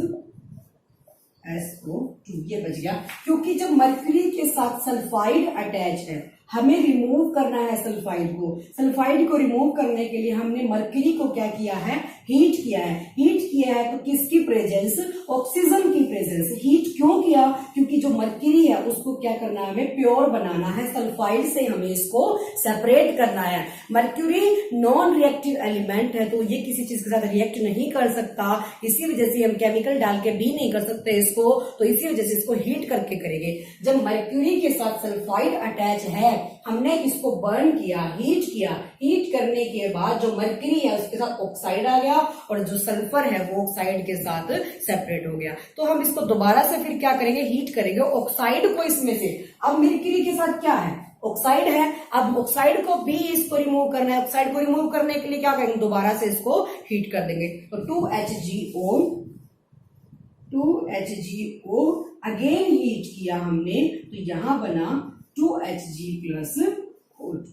SO2 ये बच गया। क्योंकि जब मर्क्यूरी के साथ सल्फाइड अटैच है, हमें रिमूव करना है सल्फाइड को, सल्फाइड को रिमूव करने के लिए हमने मर्क्यूरी को क्या किया है, हीट किया है। हीट किया है तो किसकी प्रेजेंस, ऑक्सीजन की प्रेजेंस। हीट क्यों किया, क्योंकि जो मर्क्यूरी है उसको क्या करना है, हमें प्योर बनाना है, सल्फाइड से हमें इसको सेपरेट करना है। मर्क्यूरी नॉन रिएक्टिव एलिमेंट है तो ये किसी चीज के साथ रिएक्ट नहीं कर सकता, इसी वजह से हम केमिकल डाल के भी नहीं कर सकते इसको, तो इसी वजह से इसको हीट करके करेंगे। जब मर्क्यूरी के साथ सल्फाइड अटैच है, हमने इसको बर्न किया, हीट किया, हीट करने के बाद जो मर्क्यूरी है उसके साथ ऑक्साइड आ गया और जो सल्फर है वो ऑक्साइड के साथ सेपरेट हो गया। तो हम इसको दोबारा से फिर क्या करेंगे, हीट करेंगे ऑक्साइड को इसमें से। अब मर्क्यूरी के साथ क्या है, ऑक्साइड है, अब ऑक्साइड को भी इसको रिमूव करना है। ऑक्साइड को रिमूव करने के लिए क्या करेंगे, दोबारा से इसको हीट कर देंगे। तो 2HgO अगेन हीट किया हमने, तो यहां बना 2Hg प्लस O2,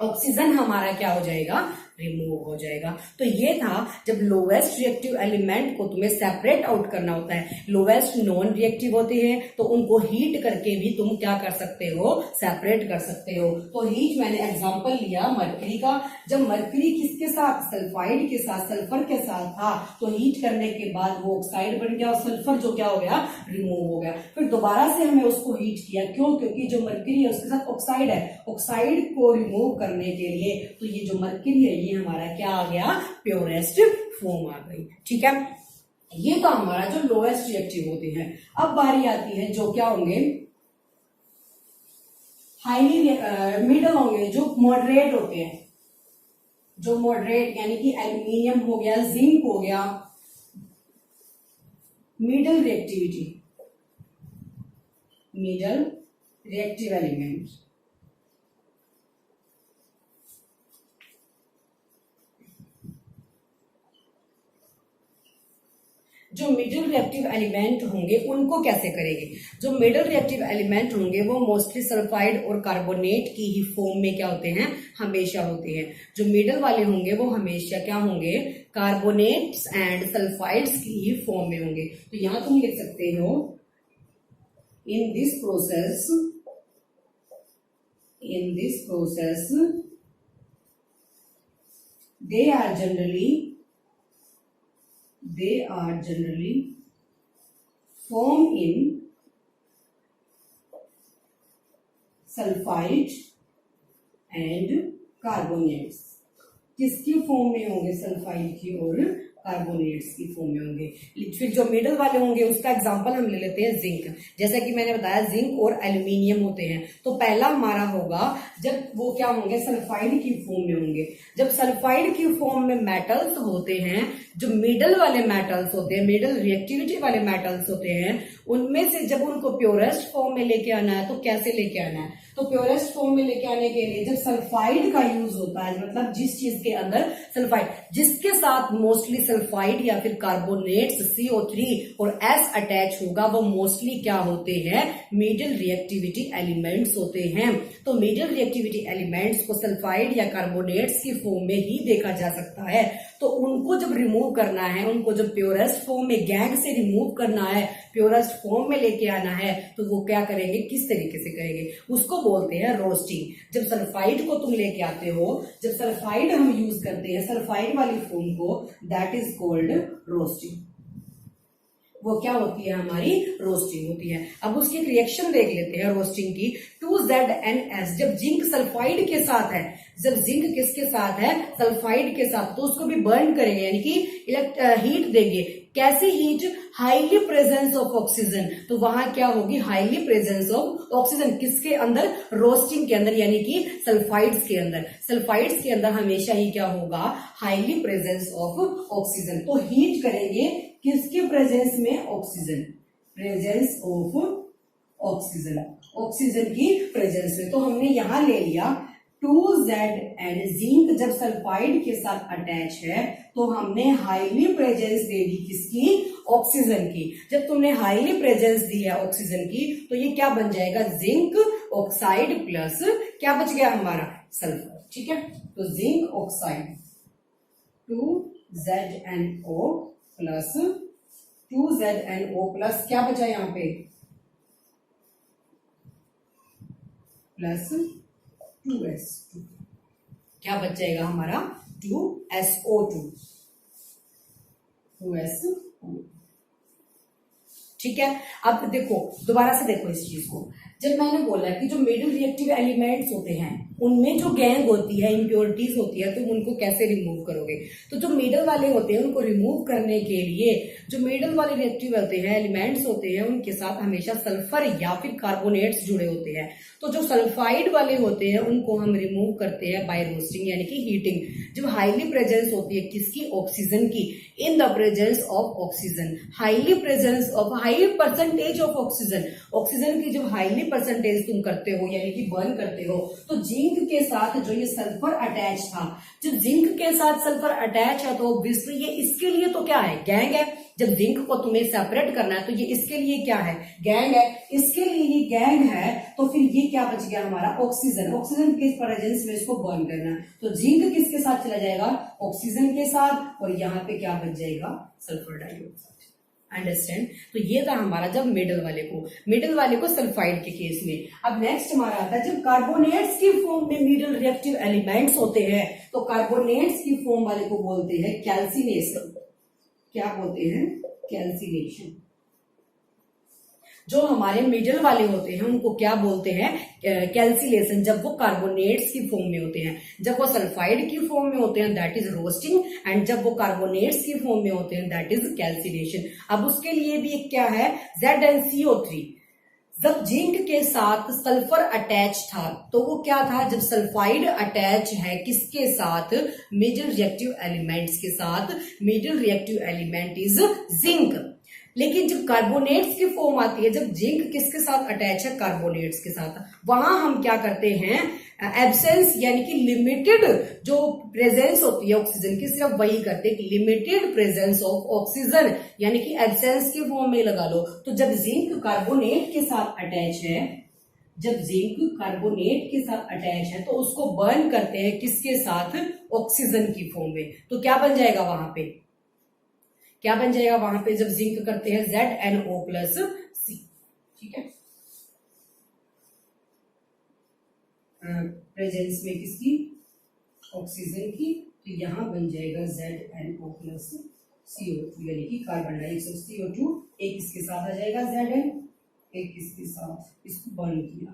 ऑक्सीजन हमारा क्या हो जाएगा, रिमूव हो जाएगा। तो ये था जब लोवेस्ट रिएक्टिव एलिमेंट को तुम्हें सेपरेट आउट करना होता है। लोवेस्ट नॉन रिएक्टिव होते हैं तो उनको हीट करके भी तुम क्या कर सकते हो, सेपरेट कर सकते हो। तो हीट मैंने एग्जांपल लिया मर्क्यूरी का, जब मर्क्यूरी किसके साथ, सल्फाइड के साथ, सल्फर के साथ था, तो हीट करने के बाद वो ऑक्साइड बन गया और सल्फर जो क्या हो गया, रिमूव हो गया। फिर दोबारा से हमने उसको हीट किया, क्यों, क्योंकि जो मर्क्यूरी है उसके साथ ऑक्साइड है, ऑक्साइड को रिमूव करने के लिए तो ये जो मर्क्यूरी है ये हमारा क्या आ गया, प्योरेस्ट फॉर्म आ गई। ठीक है, ये तो हमारा जो लोएस्ट रिएक्टिव होते हैं। अब बारी आती है जो क्या होंगे, हाईली मिडल होंगे, जो मॉडरेट होते हैं, जो मॉडरेट यानी कि एल्यूमिनियम हो गया, जिंक हो गया, middle reactivity, middle reactive element. जो मिडिल रिएक्टिव एलिमेंट होंगे उनको कैसे करेंगे, जो मिडिल रिएक्टिव एलिमेंट होंगे वो मोस्टली सल्फाइड और कार्बोनेट की ही फॉर्म में क्या होते हैं, हमेशा होते हैं। जो मिडिल वाले होंगे वो हमेशा क्या होंगे, कार्बोनेट्स एंड सल्फाइड्स की ही फॉर्म में होंगे। तो यहां तुम लिख सकते हो, in this process they are generally formed in sulphide and carbonates किसकी फॉर्म में होंगे, सल्फाइड की और कार्बोनेट्स की फॉर्म में होंगे। फिर जो मिडल वाले होंगे उसका एग्जांपल हम ले लेते हैं जिंक। जैसा कि मैंने बताया जिंक और एल्यूमिनियम होते हैं। तो पहला हमारा होगा जब वो क्या होंगे, सल्फाइड की फॉर्म में होंगे। जब सल्फाइड की फॉर्म में मेटल्स होते हैं, जो मिडल वाले मेटल्स होते हैं, मिडल रिएक्टिविटी वाले मेटल्स होते हैं, उनमें से जब उनको प्योरेस्ट फॉर्म में लेके आना है तो कैसे लेके आना है, तो प्योरेस्ट फॉर्म में लेके आने के लिए जब सल्फाइड का यूज होता है, मतलब जिस चीज के अंदर सल्फाइड, जिसके साथ मोस्टली सल्फाइड या फिर कार्बोनेट्स CO3 और S अटैच होगा, वो मोस्टली क्या होते हैं, मिडल रिएक्टिविटी एलिमेंट्स होते हैं। तो मिडल रिएक्टिविटी एलिमेंट्स को सल्फाइड या कार्बोनेट्स की फॉर्म में ही देखा जा सकता है। तो उनको जब रिमूव करना है, उनको जब प्योरेस्ट फॉर्म में गैंग से रिमूव करना है, प्योरेस्ट फॉर्म में लेके आना है, तो वो क्या करेंगे, किस तरीके से करेंगे, उसको बोलते हैं रोस्टिंग। जब सल्फाइड को तुम लेके आते हो, जब सल्फाइड हम यूज करते हैं सल्फाइड वाली फॉर्म को, दैट इज कॉल्ड रोस्टिंग। वो क्या होती है, हमारी रोस्टिंग होती है। अब उसकी एक रिएक्शन देख लेते हैं रोस्टिंग की। 2ZnS जब जिंक सल्फाइड के साथ है, जब जिंक किसके साथ है, सल्फाइड के साथ, तो उसको भी बर्न करेंगे, यानी कि हीट देंगे। कैसी heat, highly presence of oxygen. तो वहां क्या होगी, हाईली प्रेजेंस ऑफ ऑक्सीजन, किसके अंदर, रोस्टिंग के अंदर, यानी कि सल्फाइड्स के अंदर। सल्फाइड्स के अंदर हमेशा ही क्या होगा, हाईली प्रेजेंस ऑफ ऑक्सीजन। तो हीट करेंगे किसके प्रेजेंस में, oxygen, presence of oxygen, oxygen की प्रेजेंस में। तो हमने यहां ले लिया 2ZN, जिंक जब सल्फाइड के साथ अटैच है तो हमने हाईली प्रेजेंस दे दी किसकी, ऑक्सीजन की। जब तुमने हाईली प्रेजेंस दी है ऑक्सीजन की, तो ये क्या बन जाएगा, जिंक ऑक्साइड प्लस क्या बच गया हमारा, सल्फर। ठीक है, तो zinc oxide 2ZNO plus 2ZNO plus क्या बचा यहां पे, प्लस 2S2, क्या बच जाएगा हमारा, 2SO2, 2SO। ठीक है, अब देखो दोबारा से देखो इस चीज को। जब मैंने बोला कि जो मिडिल रिएक्टिव एलिमेंट्स होते हैं उनमें जो गैंग होती है, इंप्योरिटीज होती है, तुम उनको कैसे रिमूव करोगे। तो जो मिडल वाले होते हैं उनको रिमूव करने के लिए जो मिडल वाले रिएक्टिव होते हैं, एलिमेंट्स होते हैं, उनके साथ हमेशा सल्फर या फिर कार्बोनेट्स जुड़े होते हैं। तो जो सल्फाइड वाले होते हैं उनको हम रिमूव करते हैं बाय रोस्टिंग, यानी कि हीटिंग। जब हाईली प्रेजेंस होती है किसकी, ऑक्सीजन की, in the presence of oxygen, highly presence of, high percentage of oxygen, oxygen की जब हाईली परसेंटेज तुम करते हो यानी कि बर्न करते हो, तो जिंक के साथ जो ये सल्फर अटैच था, जब जिंक के साथ सल्फर अटैच है तो ऑब्वियसली ये इसके लिए तो क्या है, गैंग है। जब जिंक को तुम्हें सेपरेट करना है तो ये इसके लिए क्या है, गैंग है। इसके लिए ये गैंग है, तो फिर ये क्या बच गया हमारा, ऑक्सीजन। ऑक्सीजन के प्रेजेंस में इसको बर्न करना है, तो जिंक किसके साथ चला जाएगा, ऑक्सीजन के साथ, और यहाँ पे क्या बच जाएगा, सल्फर डाइऑक्साइड। अंडरस्टैंड। तो ये था हमारा जब मिडल वाले को सल्फाइड के केस में। अब नेक्स्ट हमारा आता है जब कार्बोनेट्स की फॉर्म में मिडल रिएक्टिव एलिमेंट्स होते हैं, तो कार्बोनेट्स की फॉर्म वाले को बोलते हैं कैल्सिनेशन। क्या बोलते हैं, कैल्सिनेशन। जो हमारे मिडल वाले होते हैं उनको क्या बोलते हैं, कैल्सिलेशन, जब वो कार्बोनेट्स की फॉर्म में होते हैं। जब वो सल्फाइड की फॉर्म में होते हैं दैट इज रोस्टिंग, एंड जब वो कार्बोनेट्स की फॉर्म में होते हैं दैट इज कैल्सिनेशन। अब उसके लिए भी एक क्या है, ZnCO3। जब जिंक के साथ सल्फर अटैच था तो वो क्या था, जब सल्फाइड अटैच है किसके साथ, मिडल रिएक्टिव एलिमेंट्स के साथ, middle reactive element is zinc. लेकिन जब कार्बोनेट्स की फॉर्म आती है, जब जिंक किसके साथ अटैच है, कार्बोनेट्स के साथ, वहां हम क्या करते हैं, एब्सेंस यानी कि लिमिटेड जो प्रेजेंस होती है ऑक्सीजन की, सिर्फ वही करते हैं, लिमिटेड प्रेजेंस ऑफ ऑक्सीजन, यानी कि एब्सेंस की फॉर्म में लगा लो। तो जब जिंक कार्बोनेट के साथ अटैच है, जब जिंक कार्बोनेट के साथ अटैच है तो उसको बर्न करते हैं किसके साथ, ऑक्सीजन की फॉर्म में। तो क्या बन जाएगा वहां पे, क्या बन जाएगा वहां पे, जब जिंक करते हैं ZnO प्लस C। ठीक है, प्रेजेंस में किसकी, ऑक्सीजन की, तो यहां बन जाएगा ZnO प्लस CO2, यानी कि कार्बन डाइऑक्साइड CO2। एक इसके साथ आ जाएगा Zn, एक इसके साथ, इसको बर्न किया,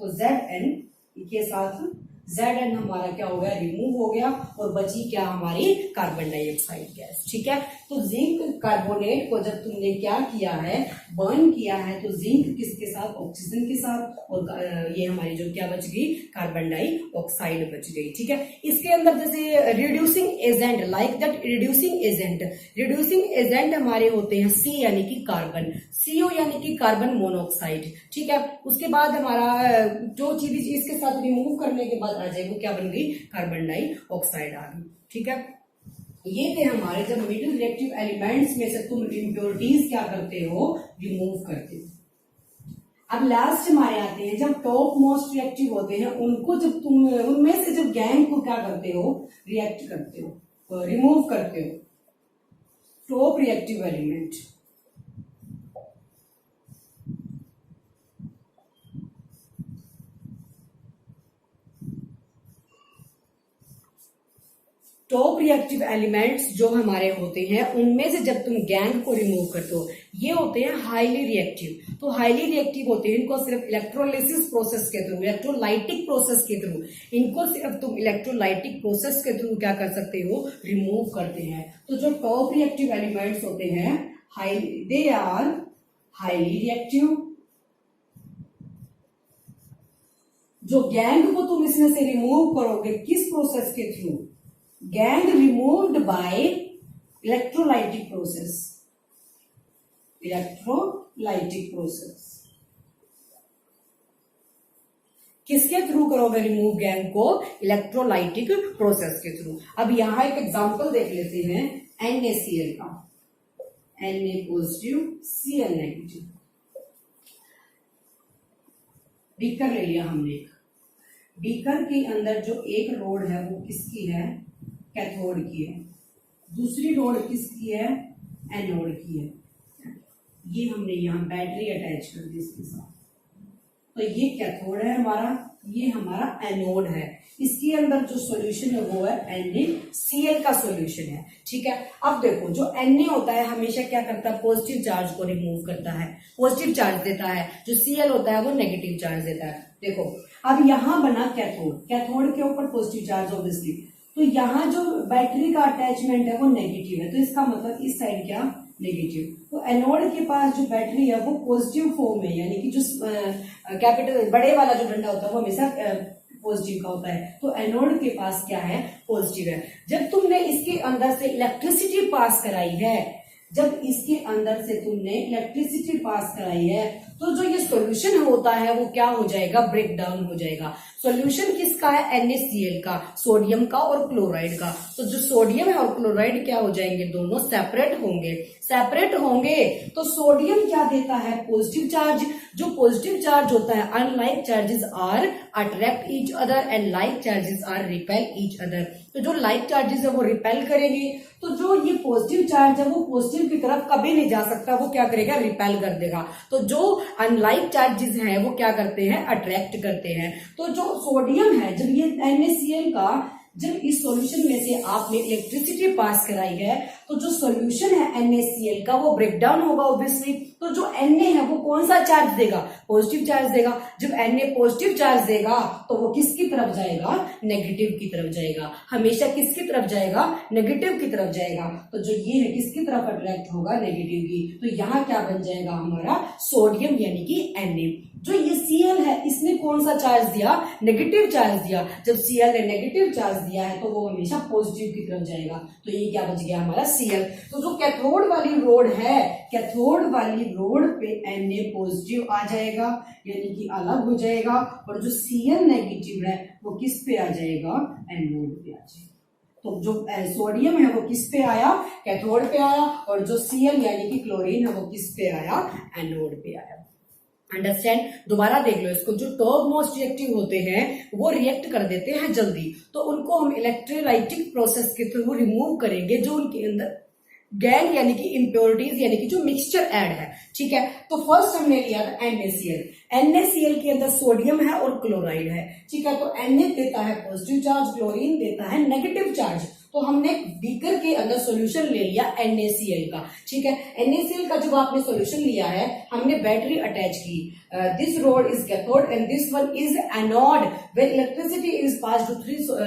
तो Zn के साथ Zn हमारा क्या हो गया, रिमूव हो गया, और बची क्या हमारी कार्बन डाइऑक्साइड गैस। ठीक है, तो जिंक कार्बोनेट को जब तुमने क्या किया है, बर्न किया है, तो जिंक किसके साथ, ऑक्सीजन के साथ, और ये हमारी जो क्या बच गई, कार्बन डाइऑक्साइड बच गई। ठीक है, इसके अंदर जैसे reducing agent, like that reducing agent हमारे होते हैं C यानी कि कार्बन, CO यानी कि कार्बन मोनोऑक्साइड। ठीक है, उसके बाद हमारा जो चीज इसके साथ रिमूव करने के बाद आ जाए वो क्या बन गई, कार्बन डाइऑक्साइड आ गई। ठीक है, ये थे हमारे जब मिडिल रिएक्टिव एलिमेंट्स में से तुम इम्प्योरिटीज क्या करते हो, रिमूव करते हो। अब लास्ट हमारे आते हैं जब टॉप मोस्ट रिएक्टिव होते हैं, उनको जब तुम उनमें से जब गैंग को क्या करते हो, रिएक्ट करते हो, रिमूव करते हो, top reactive element. Top reactive elements जो हमारे होते हैं उनमें से जब तुम गैंग को रिमूव करते हो, ये होते हैं हाईली रिएक्टिव। तो हाईली रिएक्टिव होते हैं, इनको सिर्फ इलेक्ट्रोलिसिस प्रोसेस के थ्रू, इलेक्ट्रोलाइटिक प्रोसेस के थ्रू, इनको सिर्फ तुम इलेक्ट्रोलाइटिक प्रोसेस के थ्रू क्या कर सकते हो, रिमूव करते हैं। तो जो टॉप रिएक्टिव एलिमेंट्स होते हैं, दे आर हाईली रिएक्टिव। जो गैंग को तुम इसमें से रिमूव करोगे किस प्रोसेस के through, gang removed by electrolytic process, electrolytic process. किसके थ्रू करोगे रिमूव गैंग को, इलेक्ट्रोलाइटिक प्रोसेस के थ्रू। अब यहां एक एग्जांपल देख लेते हैं NaCl का, Na positive Cl negative. Beaker ले लिया हमने, बीकर के अंदर जो एक रोड है वो किसकी है, कैथोड की है, दूसरी रोड किसकी है, एनोड की है। ये हमने यहाँ बैटरी अटैच कर दी इसके साथ, तो ये कैथोड है हमारा, ये हमारा एनोड है। इसके अंदर जो सॉल्यूशन है वो है NaCl का सॉल्यूशन है। ठीक है, अब देखो जो Na होता है हमेशा क्या करता है, पॉजिटिव चार्ज को रिमूव करता है, पॉजिटिव चार्ज देता है। जो Cl होता है वो नेगेटिव चार्ज देता है। देखो अब यहाँ बना कैथोड, कैथोड के ऊपर पॉजिटिव चार्ज ऑब्वियसली, तो यहाँ जो बैटरी का अटैचमेंट है वो नेगेटिव है, तो इसका मतलब इस साइड क्या, नेगेटिव। तो एनोड के पास जो बैटरी है वो पॉजिटिव फॉर्म में, यानी कि जो कैपिटल बड़े वाला जो डंडा होता है वो हमेशा पॉजिटिव का होता है, तो एनोड के पास क्या है, पॉजिटिव है। जब तुमने इसके अंदर से इलेक्ट्रिसिटी पास कराई है, जब इसके अंदर से तुमने इलेक्ट्रिसिटी पास कराई है, तो जो ये सॉल्यूशन होता है वो क्या हो जाएगा, ब्रेक डाउन हो जाएगा। सॉल्यूशन किसका है, NaCl का, सोडियम का और क्लोराइड का। तो जो सोडियम है और क्लोराइड क्या हो जाएंगे, दोनों सेपरेट होंगे। सेपरेट होंगे तो सोडियम क्या देता है, पॉजिटिव चार्ज। जो पॉजिटिव चार्ज होता है, unlike charges are attract each other and like charges are repel each other. तो जो लाइक चार्जेस है वो रिपेल करेंगे, तो जो ये पॉजिटिव चार्ज है वो पॉजिटिव की तरफ कभी नहीं जा सकता, वो क्या करेगा, रिपेल कर देगा। तो जो अनलाइक चार्जेस हैं वो क्या करते हैं, अट्रैक्ट करते हैं। तो जो सोडियम है, जब ये NaCl का, जब इस सॉल्यूशन में से आपने इलेक्ट्रिसिटी पास कराई है, तो जो सॉल्यूशन है NaCl का वो ब्रेक डाउन होगा ऑब्वियसली। तो जो Na है वो कौन सा चार्ज देगा, पॉजिटिव चार्ज देगा। जब Na पॉजिटिव चार्ज देगा तो वो किसकी तरफ जाएगा, नेगेटिव की तरफ जाएगा। हमेशा किसकी तरफ जाएगा, नेगेटिव की तरफ जाएगा। तो जो ये है किसकी तरफ अट्रैक्ट होगा, नेगेटिव की। तो यहाँ क्या बन जाएगा हमारा, सोडियम यानी कि Na। जो ये Cl है इसने कौन सा चार्ज दिया, नेगेटिव चार्ज दिया। जब Cl ने नेगेटिव चार्ज दिया है तो वो हमेशा पॉजिटिव की तरफ जाएगा। तो ये क्या बच गया हमारा Cl। तो जो कैथोड वाली रोड है, कैथोड वाली रोड पे Na पॉजिटिव आ जाएगा, यानी कि अलग हो जाएगा, और जो Cl नेगेटिव है वो किस पे आ जाएगा, एनोड पे आ जाएगा। तो जो सोडियम है वो किस पे आया, कैथोड पे आया, और जो Cl यानी कि क्लोरीन है वो किस पे आया, एनोड पे आया। अंडरस्टैंड, दोबारा देख लो इसको। जो टॉप मोस्ट रिएक्टिव होते हैं वो रिएक्ट कर देते हैं जल्दी, तो उनको हम इलेक्ट्रोलाइटिक प्रोसेस के थ्रू रिमूव करेंगे, जो उनके अंदर गैंग यानी कि इम्प्योरिटीज यानी कि जो मिक्सचर ऐड है। ठीक है, तो फर्स्ट हमने लिया था NaCl। NaCl के अंदर सोडियम है और क्लोराइड है, ठीक है। तो Na देता है पॉजिटिव चार्ज, क्लोरीन देता है नेगेटिव चार्ज। तो हमने बीकर के अंदर सॉल्यूशन ले लिया NaCl का, ठीक है। NaCl का जब आपने सॉल्यूशन लिया है, हमने बैटरी अटैच की, this rod is cathode and this one is anode. When electricity is passed through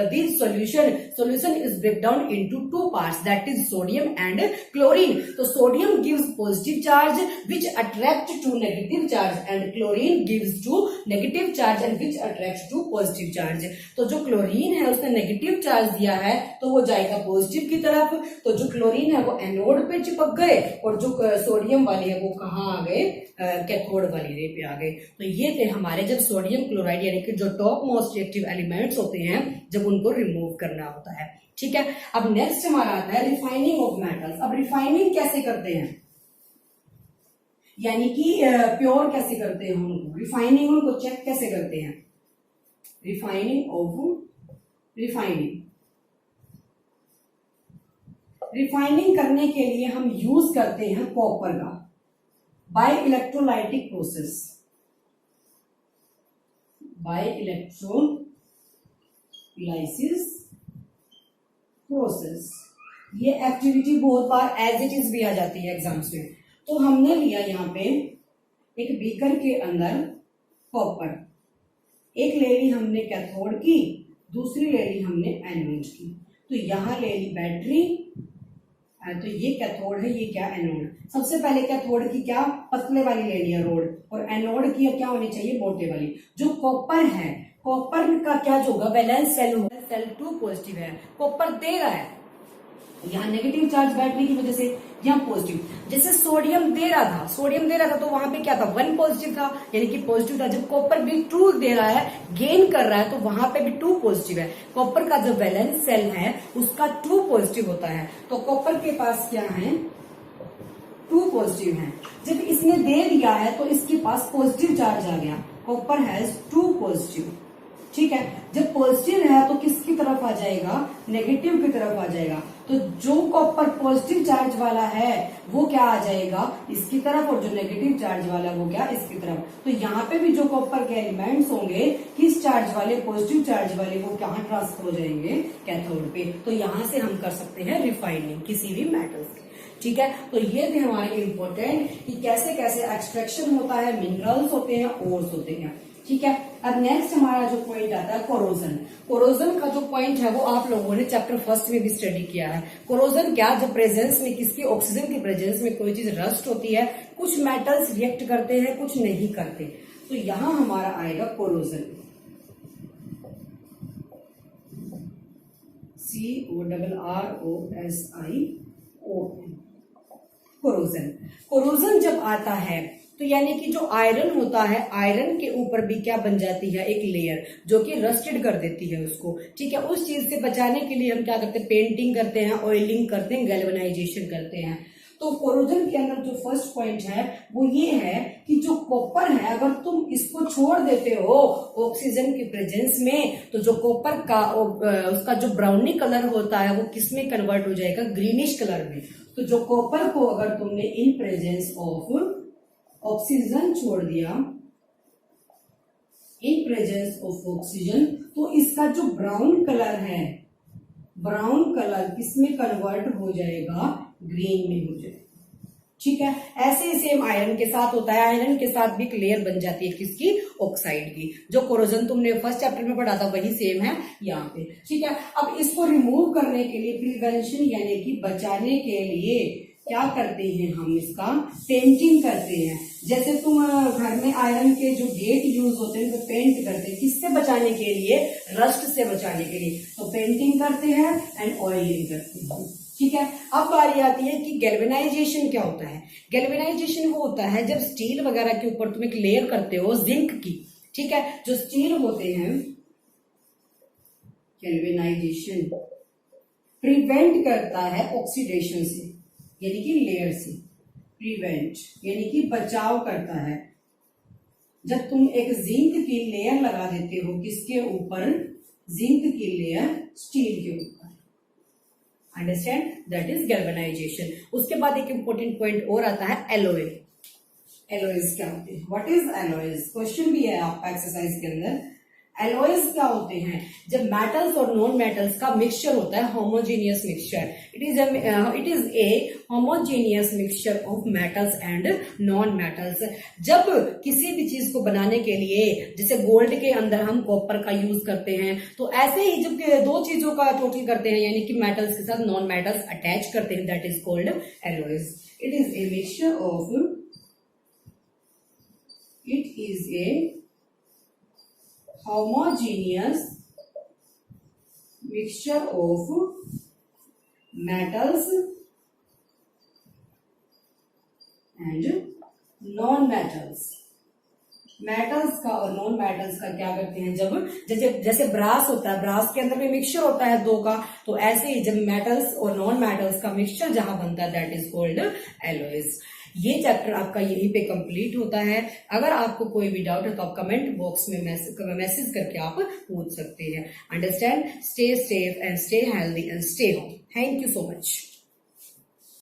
this solution is break down into two parts, that is sodium and chlorine. तो sodium gives positive charge which attract to negative charge and chlorine gives to negative charge and which attract to positive charge. तो जो chlorine है उसने negative charge दिया है तो वो जाएगा पॉजिटिव की तरफ, तो जो क्लोरीन है वो एनोड पे चिपक गए और जो सोडियम वाले है वो कहाँ आ गए, कैथोड वाली रे पे आ गए। तो ये थे हमारे जब सोडियम क्लोराइड यानी कि जो टॉप मोस्ट रिएक्टिव एलिमेंट्स होते हैं जब उनको रिमूव करना होता है, ठीक है। अब नेक्स्ट हमारा आता है रिफाइनिंग ऑफ मेटल्स। अब रिफाइनिंग कैसे करते हैं, यानी कि प्योर कैसे करते हैं उनको, रिफाइनिंग उनको चेक कैसे करते हैं, रिफाइनिंग करने के लिए हम यूज करते हैं कॉपर का बाय इलेक्ट्रोलाइटिक प्रोसेस। ये एक्टिविटी बहुत बार एज इट इज भी आ जाती है एग्जाम्स में। तो हमने लिया यहाँ पे एक बीकर के अंदर कॉपर, एक ले ली हमने कैथोड की, दूसरी ले ली हमने एनोड की। तो यहां ले ली बैटरी, तो ये कैथोड है, ये क्या एनोड। सबसे पहले कैथोड की क्या पतले वाली ले लिया रोड, और एनोड की क्या होनी चाहिए मोटे वाली। जो कॉपर है, कॉपर का क्या जो होगा वैलेंस सेल होगा, सेल 2 पॉजिटिव है, कॉपर दे रहा है, यहाँ नेगेटिव चार्ज बैटरी की वजह से, यहाँ पॉजिटिव। जैसे सोडियम दे रहा था तो वहां पे क्या था 1 पॉजिटिव था, यानी कि पॉजिटिव था। जब कॉपर भी 2 दे रहा है, गेन कर रहा है, तो वहां पे भी 2 पॉजिटिव है। कॉपर का जो वैलेंस सेल है उसका 2 पॉजिटिव होता है, तो कॉपर के पास क्या है 2 पॉजिटिव है। जब इसने दे दिया है तो इसके पास पॉजिटिव चार्ज आ गया, कॉपर हैज 2 पॉजिटिव, ठीक है। जब पॉजिटिव है तो किसकी तरफ आ जाएगा, नेगेटिव की तरफ आ जाएगा। तो जो कॉपर पॉजिटिव चार्ज वाला है वो क्या आ जाएगा इसकी तरफ, और जो नेगेटिव चार्ज वाला वो क्या इसकी तरफ। तो यहाँ पे भी जो कॉपर के एलिमेंट्स होंगे किस चार्ज वाले, पॉजिटिव चार्ज वाले, वो कहाँ ट्रांसफर हो जाएंगे, कैथोड पे। तो यहाँ से हम कर सकते हैं रिफाइनिंग किसी भी मेटल्स की, ठीक है। तो ये थे हमारे इम्पोर्टेंट कि कैसे कैसे एक्सट्रैक्शन होता है, मिनरल्स होते हैं, ओर्स होते हैं, ठीक है। अब नेक्स्ट हमारा जो पॉइंट आता है कोरोजन। कोरोजन का जो पॉइंट है वो आप लोगों ने चैप्टर 1 में भी स्टडी किया है। कोरोजन क्या, जब प्रेजेंस में किसकी, ऑक्सीजन की प्रेजेंस में कोई चीज रस्ट होती है, कुछ मेटल्स रिएक्ट करते हैं कुछ नहीं करते, तो यहां हमारा आएगा कोरोजन, CORROSION। कोरोजन जब आता है तो यानी कि जो आयरन होता है, आयरन के ऊपर भी क्या बन जाती है एक लेयर जो कि रस्टेड कर देती है उसको, ठीक है। उस चीज से बचाने के लिए हम क्या करते हैं, पेंटिंग करते हैं, ऑयलिंग करते हैं, गैल्वेनाइजेशन करते हैं। तो कोरोजन के अंदर जो फर्स्ट पॉइंट है वो ये है कि जो कॉपर है अगर तुम इसको छोड़ देते हो ऑक्सीजन की प्रेजेंस में, तो जो कॉपर का उसका जो ब्राउनी कलर होता है वो किस में कन्वर्ट हो जाएगा, ग्रीनिश कलर में। तो जो कॉपर को अगर तुमने इन प्रेजेंस ऑफ ऑक्सीजन छोड़ दिया, इन प्रेजेंस ऑफ ऑक्सीजन, तो इसका जो ब्राउन कलर है, ब्राउन कलर किसमें कन्वर्ट हो जाएगा, ग्रीन में हो जाएगा, ठीक है। ऐसे ही सेम आयरन के साथ होता है, आयरन के साथ भी एक लेयर बन जाती है किसकी, ऑक्साइड की। जो कोरोजन तुमने फर्स्ट चैप्टर में पढ़ा था वही सेम है यहाँ पे, ठीक है। अब इसको रिमूव करने के लिए प्रिवेंशन यानी कि बचाने के लिए क्या करते हैं हम, इसका पेंटिंग करते हैं। जैसे तुम घर में आयरन के जो गेट यूज होते हैं तो पेंट करते हैं, किससे बचाने के लिए, रस्ट से बचाने के लिए। तो पेंटिंग करते हैं एंड ऑयलिंग करते हैं, ठीक है। अब बारी आती है कि गैल्वेनाइजेशन क्या होता है। गैल्वेनाइजेशन वो होता है जब स्टील वगैरह के ऊपर तुम एक लेयर करते हो जिंक की, ठीक है। जो स्टील होते हैं, गैल्वेनाइजेशन प्रिवेंट करता है ऑक्सीडेशन से, यानी कि लेयर से, प्रिवेंट यानी कि बचाव करता है। जब तुम एक जिंक की लेयर लगा देते हो किसके ऊपर, जिंक की लेयर स्टील के ऊपर, अंडरस्टैंड, दैट इज गैल्वेनाइजेशन। उसके बाद एक इंपॉर्टेंट पॉइंट और आता है एलॉय। एलॉयज क्या होते हैं, व्हाट इज एलॉयज, क्वेश्चन भी है आपका एक्सरसाइज के अंदर। एलॉयज क्या होते हैं, जब मेटल्स और नॉन मेटल्स का मिक्सचर होता है, homogeneous mixture, it is a homogeneous mixture of metals and non metals. जब किसी भी चीज को बनाने के लिए, जैसे गोल्ड के अंदर हम कॉपर का यूज करते हैं, तो ऐसे ही जब दो चीजों का टोटल करते हैं, यानी कि मेटल्स के साथ नॉन मेटल्स अटैच करते हैं, that is called alloys. It is a mixture of, it is a homogeneous mixture of metals and non-metals। Metals का और नॉन मेटल्स का क्या करते हैं, जब जैसे ब्रास होता है, ब्रास के अंदर भी मिक्सचर होता है दो का, तो ऐसे ही जब मेटल्स और नॉन मेटल्स का मिक्सचर जहां बनता है, दैट इज कॉल्ड एलॉयज। ये चैप्टर आपका यहीं पे कंप्लीट होता है। अगर आपको कोई भी डाउट है तो आप कमेंट बॉक्स में मैसेज करके आप पूछ सकते हैं। Understand, stay safe and stay healthy and stay home. Thank you so much.